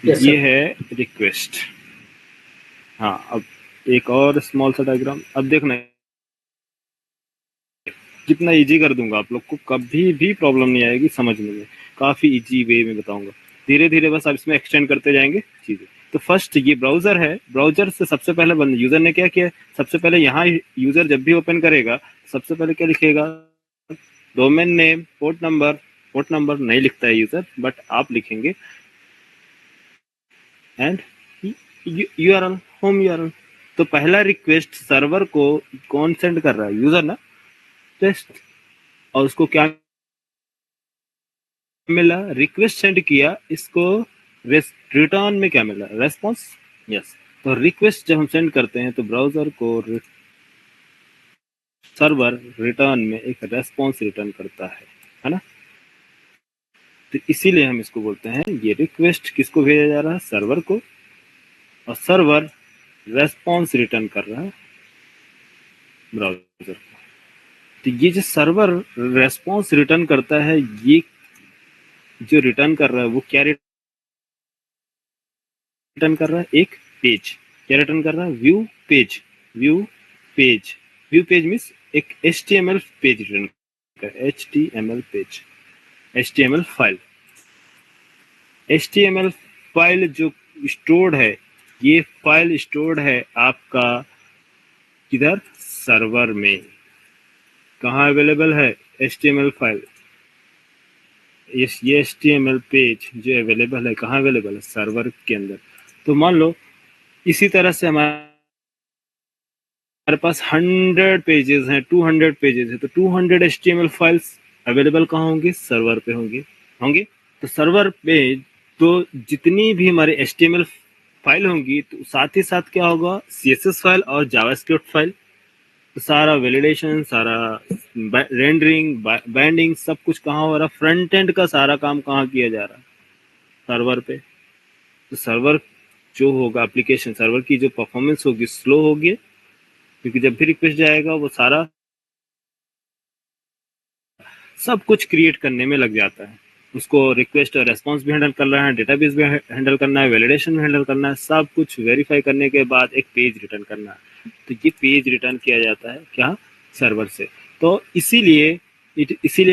Yes, ये sir. है रिक्वेस्ट। हाँ, अब एक और स्मॉल सा डायग्राम। अब देखना, कितना इजी कर दूंगा, आप लोग को कभी भी प्रॉब्लम नहीं आएगी समझने में, काफी इजी वे में बताऊंगा। धीरे धीरे बस आप इसमें एक्सटेंड करते जाएंगे चीजें। तो फर्स्ट ये ब्राउजर है, ब्राउजर से सबसे पहले यूजर ने क्या किया, सबसे पहले यहाँ यूजर जब भी ओपन करेगा सबसे पहले क्या लिखेगा, डोमेन नेम, पोर्ट नंबर नहीं लिखता है यूजर, बट आप लिखेंगे एंड URL, होम URL। तो पहला रिक्वेस्ट सर्वर को कौन सेंड कर रहा है, यूजर ना, टेस्ट। और उसको क्या मिला, रिक्वेस्ट सेंड किया, इसको रिटर्न में क्या मिला, रेस्पॉन्स। यस, तो रिक्वेस्ट जब हम सेंड करते हैं तो ब्राउजर को सर्वर रिटर्न में एक रेस्पॉन्स रिटर्न करता है ना। तो इसीलिए हम इसको बोलते हैं, ये रिक्वेस्ट किसको भेजा जा रहा है, सर्वर को, और सर्वर रेस्पॉन्स रिटर्न कर रहा है ब्राउजर को। तो ये जो सर्वर रेस्पॉन्स रिटर्न करता है, ये जो रिटर्न कर रहा है वो क्या रिटर्न कर रहा है, एक पेज। क्या रिटर्न कर रहा है, view page. View page means एक HTML पेज रिटर्न कर, HTML पेज, HTML फाइल जो स्टोर्ड है, ये फाइल स्टोर्ड है आपका किधर, सर्वर में। कहाँ अवेलेबल है HTML फाइल, ये HTML पेज जो अवेलेबल है, कहाँ अवेलेबल है, सर्वर के अंदर। तो मान लो इसी तरह से हमारे पास 100 पेजेस हैं, 200 पेजेस है, तो 200 HTML फाइल्स अवेलेबल कहाँ होंगे, सर्वर पे होंगे। तो सर्वर पे तो जितनी भी हमारे HTML फाइल होंगी, तो साथ ही साथ क्या होगा, CSS फाइल और जावास्क्रिप्ट फाइल। तो सारा वैलिडेशन, सारा रेंडरिंग, बाइंडिंग, सब कुछ कहाँ हो रहा है? फ्रंट एंड का सारा काम कहाँ किया जा रहा है? सर्वर पे। तो सर्वर जो होगा, एप्लीकेशन सर्वर की जो परफॉर्मेंस होगी स्लो होगी, क्योंकि जब भी रिक्वेस्ट जाएगा वो सारा सब कुछ क्रिएट करने में लग जाता है। उसको रिक्वेस्ट और रेस्पॉन्स भी हैंडल करना है, डेटाबेस भी हैंडल करना है, वैलिडेशन भी हैंडल करना है, सब कुछ वेरीफाई करने के बाद एक पेज रिटर्न करना है। तो ये पेज रिटर्न किया जाता है क्या? सर्वर से। तो इसीलिए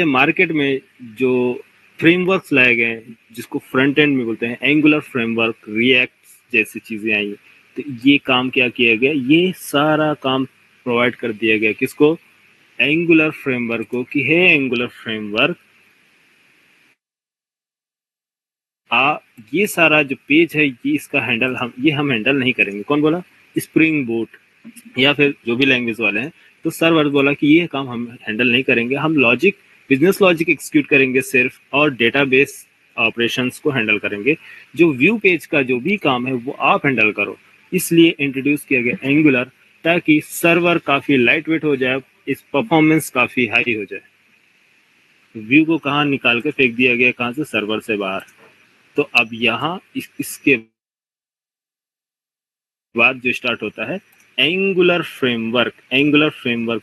मार्केट में जो फ्रेमवर्क्स लाए गए हैं, जिसको फ्रंट एंड में बोलते हैं, एंगुलर फ्रेमवर्क, रिएक्ट जैसी चीजें आई, तो ये काम क्या किया गया? ये सारा काम प्रोवाइड कर दिया गया किसको? एंगुलर फ्रेमवर्क को, कि हे एंगुलर फ्रेमवर्क, ये सारा जो पेज है ये इसका हैंडल हम हैंडल नहीं करेंगे। कौन बोला? स्प्रिंग बूट या फिर जो भी लैंग्वेज वाले हैं। तो सर्वर बोला कि ये काम हम हैंडल नहीं करेंगे, हम लॉजिक, बिजनेस लॉजिक एग्जीक्यूट करेंगे सिर्फ, और डेटाबेस ऑपरेशंस को हैंडल करेंगे। जो व्यू पेज का जो भी काम है वो आप हैंडल करो। इसलिए इंट्रोड्यूस किया गया एंगुलर, ताकि सर्वर काफी लाइट वेट हो जाए, इस परफॉर्मेंस काफी हाई हो जाए। व्यू को कहाँ निकाल के फेंक दिया गया? कहाँ से? सर्वर से बाहर। तो अब यहाँ इसके बाद जो स्टार्ट होता है एंगुलर फ्रेमवर्क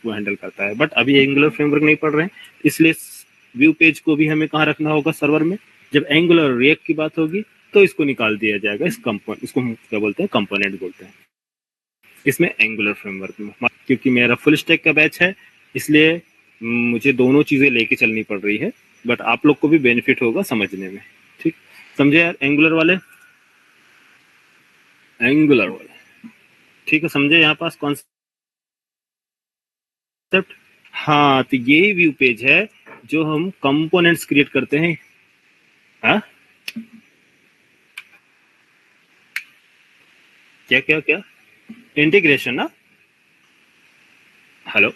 वो हैंडल करता है। बट अभी एंगुलर फ्रेमवर्क नहीं पढ़ रहे हैं, इसलिए व्यू पेज को भी हमें कहाँ रखना होगा? सर्वर में। जब एंगुलर रिएक्ट की बात होगी तो इसको निकाल दिया जाएगा, इसको हम क्या बोलते हैं? कंपोनेंट बोलते हैं इसमें, एंगुलर फ्रेमवर्क में। क्योंकि मेरा फुल स्टैक का बैच है, इसलिए मुझे दोनों चीजें लेके चलनी पड़ रही है, बट आप लोग को भी बेनिफिट होगा समझने में। ठीक, समझे यार? एंगुलर वाले ठीक है, समझे यहाँ पास कॉन्सेप्ट? हाँ, तो यही व्यू पेज है जो हम कंपोनेंट्स क्रिएट करते हैं। हाँ, क्या क्या क्या? इंटीग्रेशन ना? हेलो,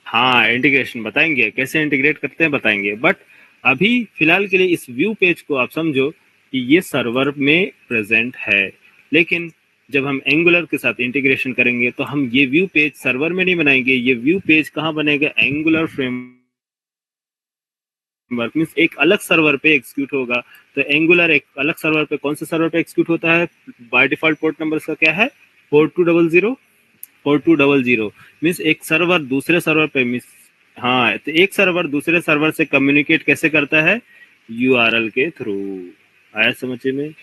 हाँ इंटीग्रेशन बताएंगे, कैसे इंटीग्रेट करते हैं बताएंगे। बट अभी फिलहाल के लिए इस व्यू पेज को आप समझो कि ये सर्वर में प्रेजेंट है, लेकिन जब हम एंगुलर के साथ इंटीग्रेशन करेंगे तो हम ये व्यू पेज सर्वर में नहीं बनाएंगे। ये व्यू पेज कहाँ बनेगा? एंगुलर फ्रेमवर्क मींस एक अलग सर्वर पे एग्जीक्यूट होगा। तो एंगुलर एक अलग सर्वर पे, कौन से सर्वर पे एग्जीक्यूट होता है? बाय डिफॉल्ट पोर्ट नंबर इसका क्या है? 4200 मीन्स एक सर्वर दूसरे सर्वर पे मीन्स, हाँ, तो एक सर्वर दूसरे सर्वर से कम्युनिकेट कैसे करता है? यूआरएल के थ्रू। आया समझ में?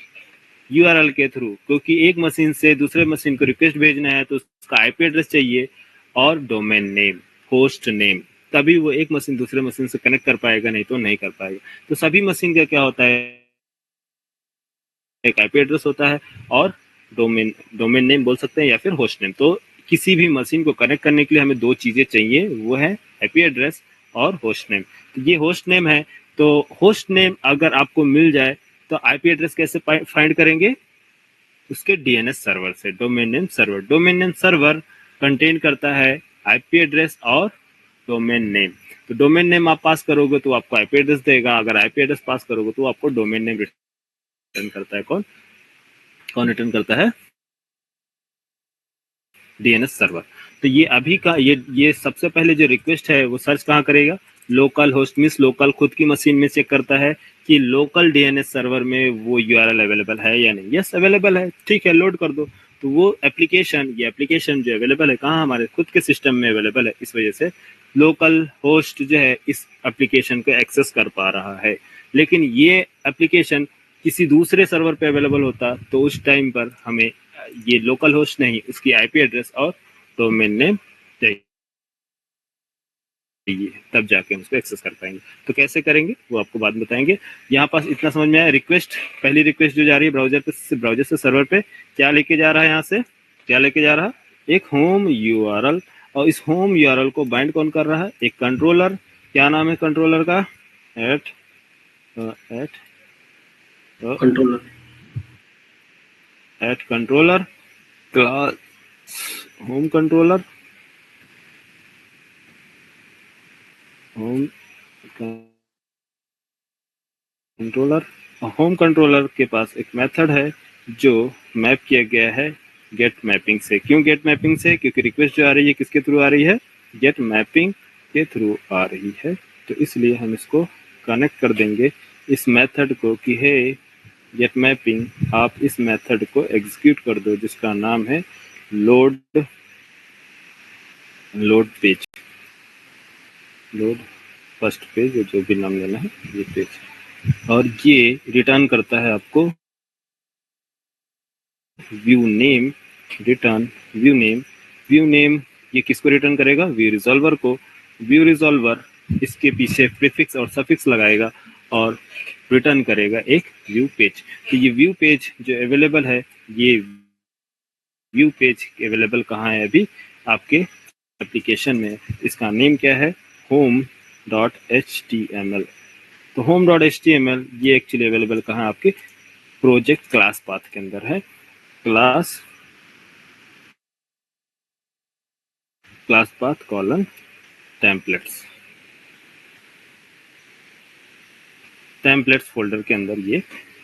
यूआरएल के थ्रू, क्योंकि एक मशीन से दूसरे मशीन को रिक्वेस्ट भेजना है तो उसका आईपी एड्रेस चाहिए और डोमेन नेम, होस्ट नेम, तभी वो एक मशीन दूसरे मशीन से कनेक्ट कर पाएगा, नहीं तो नहीं कर पाएगा। तो सभी मशीन का क्या होता है? एक आईपी एड्रेस होता है और डोमेन नेम बोल सकते हैं या फिर होस्ट नेम। तो किसी भी मशीन को कनेक्ट करने के लिए हमें दो चीजें चाहिए, वो है आईपी एड्रेस और होस्ट नेम। तो ये होस्ट नेम है, तो होस्ट नेम अगर आपको मिल जाए तो आईपी एड्रेस कैसे फाइंड करेंगे? उसके डीएनएस सर्वर से। डोमेन नेम सर्वर कंटेन करता है आईपी एड्रेस और डोमेन नेम। तो डोमेन नेम आप पास करोगे तो आपको आईपी एड्रेस देगा, अगर आईपी एड्रेस पास करोगे तो आपको डोमेन नेम रिटर्न करता है। कौन रिटर्न करता है? DNS server. तो ये अभी का ये सबसे पहले जो रिक्वेस्ट है वो सर्च कहाँ करेगा? लोकल होस्ट मींस लोकल, खुद की मशीन में चेक करता है कि लोकल डीएनएस सर्वर में वो यूआरएल अवेलेबल है या नहीं। यस अवेलेबल है, ठीक है, लोड कर दो। तो वो एप्लीकेशन जो अवेलेबल है कहाँ? हमारे खुद के सिस्टम में अवेलेबल है। इस वजह से लोकल होस्ट जो है इस एप्लीकेशन को एक्सेस कर पा रहा है। लेकिन ये एप्लीकेशन किसी दूसरे सर्वर पे अवेलेबल होता तो उस टाइम पर हमें ये लोकल होस्ट नहीं, उसकी आईपी एड्रेस और डोमेन नेम चाहिए, तब जाके हम उसको एक्सेस कर पाएंगे। तो कैसे करेंगे वो आपको बाद में बताएंगे। यहाँ पास इतना समझ में आया? रिक्वेस्ट, पहली रिक्वेस्ट जो जा रही है ब्राउजर से सर्वर पे, क्या लेके जा रहा है? यहाँ से क्या लेके जा रहा है? एक होम यूआरएल। और इस होम यूआरएल को बाइंड कौन कर रहा है? एक कंट्रोलर। क्या नाम है कंट्रोलर का? Controller class home controller home controller के पास एक मेथड है जो मैप किया गया है गेट मैपिंग से। क्यों गेट मैपिंग से? क्योंकि रिक्वेस्ट जो आ रही है किसके थ्रू आ रही है? गेट मैपिंग के थ्रू आ रही है। तो इसलिए हम इसको कनेक्ट कर देंगे इस मेथड को कि हे गेट मैपिंग, आप इस मेथड को एग्जीक्यूट कर दो जिसका नाम है load page, load first page, जो भी नाम लेना है ये पेज, और ये रिटर्न करता है आपको view name, return view name. View name ये किसको रिटर्न करेगा? व्यू रिजॉल्वर को। व्यू रिजॉल्वर इसके पीछे प्रीफिक्स और सफिक्स लगाएगा और रिटर्न करेगा एक व्यू पेज। तो ये व्यू पेज जो अवेलेबल है, ये व्यू पेज अवेलेबल कहाँ है? अभी आपके एप्लीकेशन में। इसका नेम क्या है? home.html। तो home.html ये एक्चुअली अवेलेबल कहाँ है? आपके प्रोजेक्ट क्लास पाथ के अंदर है। Class path colon templates folder के अंदर ये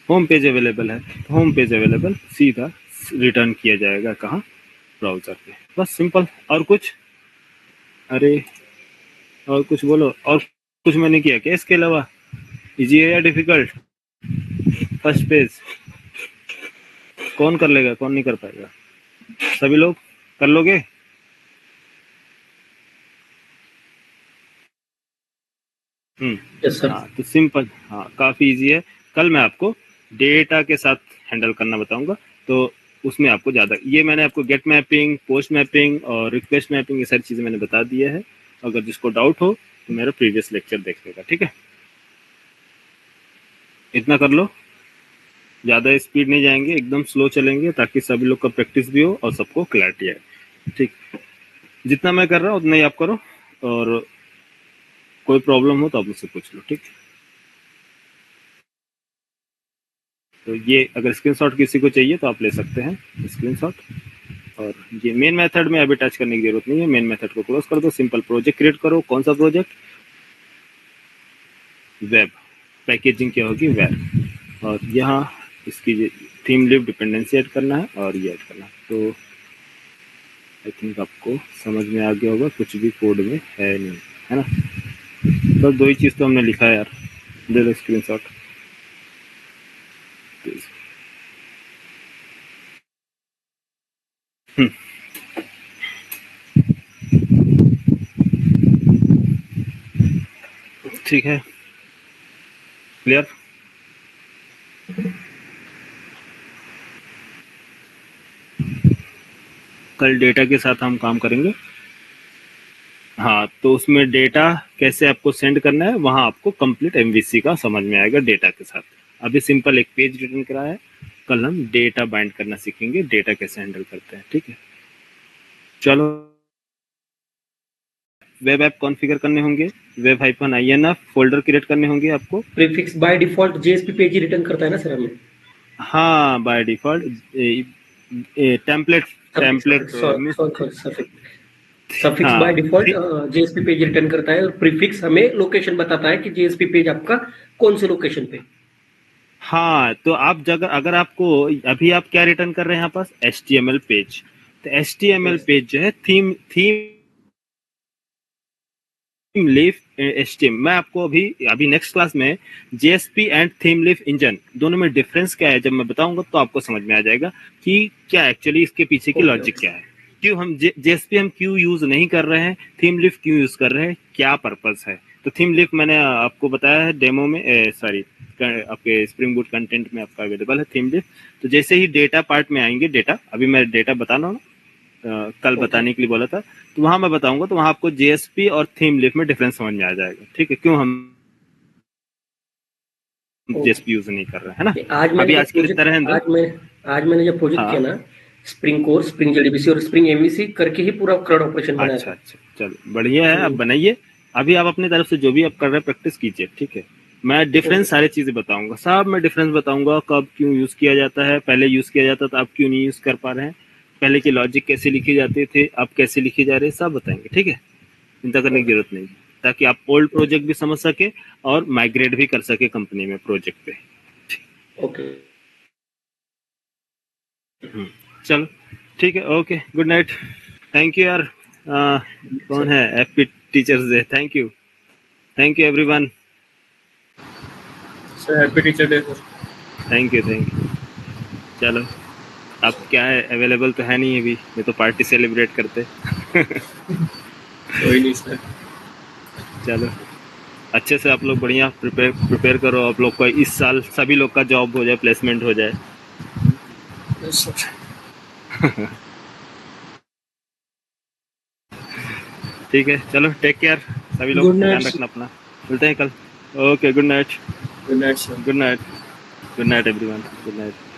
होम पेज अवेलेबल है। तो होम पेज अवेलेबल सीधा रिटर्न किया जाएगा कहाँ? ब्राउजर पे। बस सिंपल। और कुछ? अरे और कुछ बोलो। और कुछ मैंने किया क्या इसके अलावा? इजी है या डिफिकल्ट? फर्स्ट पेज कौन कर लेगा, कौन नहीं कर पाएगा? सभी लोग कर लोगे? Yes sir. हाँ तो सिंपल, हाँ काफी इजी है। कल मैं आपको डेटा के साथ हैंडल करना बताऊंगा, तो उसमें आपको ज्यादा, ये मैंने आपको गेट मैपिंग, पोस्ट मैपिंग और रिक्वेस्ट मैपिंग ये सारी चीजें मैंने बता दिया है। अगर जिसको डाउट हो तो मेरा प्रीवियस लेक्चर देखने का, ठीक है? इतना कर लो, ज्यादा स्पीड नहीं जाएंगे, एकदम स्लो चलेंगे ताकि सभी लोग का प्रैक्टिस भी हो और सबको क्लैरिटी आए, ठीक? जितना मैं कर रहा हूँ उतना ही आप करो, और कोई प्रॉब्लम हो तो आप मुझसे पूछ लो, ठीक? तो ये अगर स्क्रीनशॉट किसी को चाहिए तो आप ले सकते हैं स्क्रीनशॉट। और ये मेन मेथड में अभी टच करने की जरूरत नहीं है, मेन मेथड को क्लोज कर दो। सिंपल प्रोजेक्ट क्रिएट करो। कौन सा प्रोजेक्ट? वेब। पैकेजिंग क्या होगी? वेब। और यहाँ इसकी थीम लिव डिपेंडेंसी ऐड करना है और ये ऐड करना है। तो आई थिंक आपको समझ में आ गया होगा, कुछ भी कोड में है नहीं, है ना? बस दो ही चीज़ तो हमने लिखा है यार। दे लो स्क्रीनशॉट। ठीक है, क्लियर? कल डेटा के साथ हम काम करेंगे। हाँ, तो उसमें डेटा कैसे आपको सेंड करना है, वहां आपको कंप्लीट एमवीसी का समझ में आएगा डेटा के साथ। अभी सिंपल एक पेज रिटर्न करा है, कल हम डेटा बाइंड करना सीखेंगे, डेटा कैसे हैंडल करते हैं, ठीक है? चलो, वेब ऐप कॉन्फ़िगर करने होंगे, वेब -inf फोल्डर क्रिएट करने होंगे आपको। Prefix by default JSP page he return करता है ना सर हमें? हाँ, by default template suffix by default JSP page return करता है, और प्रीफिक्स हमें लोकेशन बताता है कि जेएसपी पेज आपका कौन से लोकेशन पे। हाँ, तो आप अगर आपको अभी आप क्या रिटर्न कर रहे हैं यहाँ पास? HTML page. तो HTML पेज जो है थीम लीफ HTML, मैं आपको अभी नेक्स्ट क्लास में JSP and theme leaf engine दोनों में डिफरेंस क्या है जब मैं बताऊंगा तो आपको समझ में आ जाएगा कि क्या एक्चुअली इसके पीछे की लॉजिक क्या है, क्यों हम JSP हम क्यों यूज नहीं कर रहे हैं, थीम लीफ क्यों यूज कर रहे हैं, क्या पर्पस है। तो थीम लीफ मैंने आपको बताया है डेमो में, सॉरी आपके स्प्रिंग बूट कंटेंट में आपका अवेलेबल है थीम लीफ। तो जैसे ही डेटा पार्ट में आएंगे, डेटा अभी मैं डेटा बताना हूँ, कल बताने के लिए बोला था, तो वहां मैं बताऊंगा, तो वहां आपको JSP और थीम लीफ में डिफरेंस समझ में आ जाएगा, ठीक है? क्यों हम JSP यूज नहीं कर रहे हैं, है ना? अभी आज के लिए तरह आज मैंने जब प्रोजेक्ट किया ना, स्प्रिंग कोर, स्प्रिंग जेडीबीसी और स्प्रिंग एमवीसी करके ही पूरा क्रड ऑपरेशन बनाया। अच्छा, चलो बढ़िया है, अब बनाइए। अभी आप अपनी तरफ से जो भी आप कर रहे हैं प्रैक्टिस कीजिए, ठीक है? मैं डिफरेंस सारी चीजें बताऊंगा, सब मैं डिफरेंस बताऊंगा, कब क्यों यूज किया जाता है, पहले यूज किया जाता था, आप क्यों नहीं यूज कर पा रहे हैं, पहले के लॉजिक कैसे लिखे जाते थे, अब कैसे लिखे जा रहे हैं, सब बताएंगे, ठीक है? चिंता करने की जरूरत नहीं, ताकि आप ओल्ड प्रोजेक्ट भी समझ सके और माइग्रेट भी कर सके कंपनी में प्रोजेक्ट पे। ओके, चलो ठीक है, okay, good night. Thank you यार। कौन है? Happy teachers day. Thank you everyone. Sir happy teacher day sir. Thank you चलो, अब क्या है, अवेलेबल तो है नहीं अभी, मैं तो पार्टी सेलिब्रेट करते। कोई नहीं सर। चलो, अच्छे से आप लोग बढ़िया प्रिपेयर करो, आप लोग का इस साल सभी लोग का जॉब हो जाए, प्लेसमेंट हो जाए। Yes sir. ठीक है, चलो, टेक केयर सभी लोग, Good night, ध्यान sir. रखना अपना। मिलते हैं कल। Okay, good night. Good night sir. Good night everyone. Good night.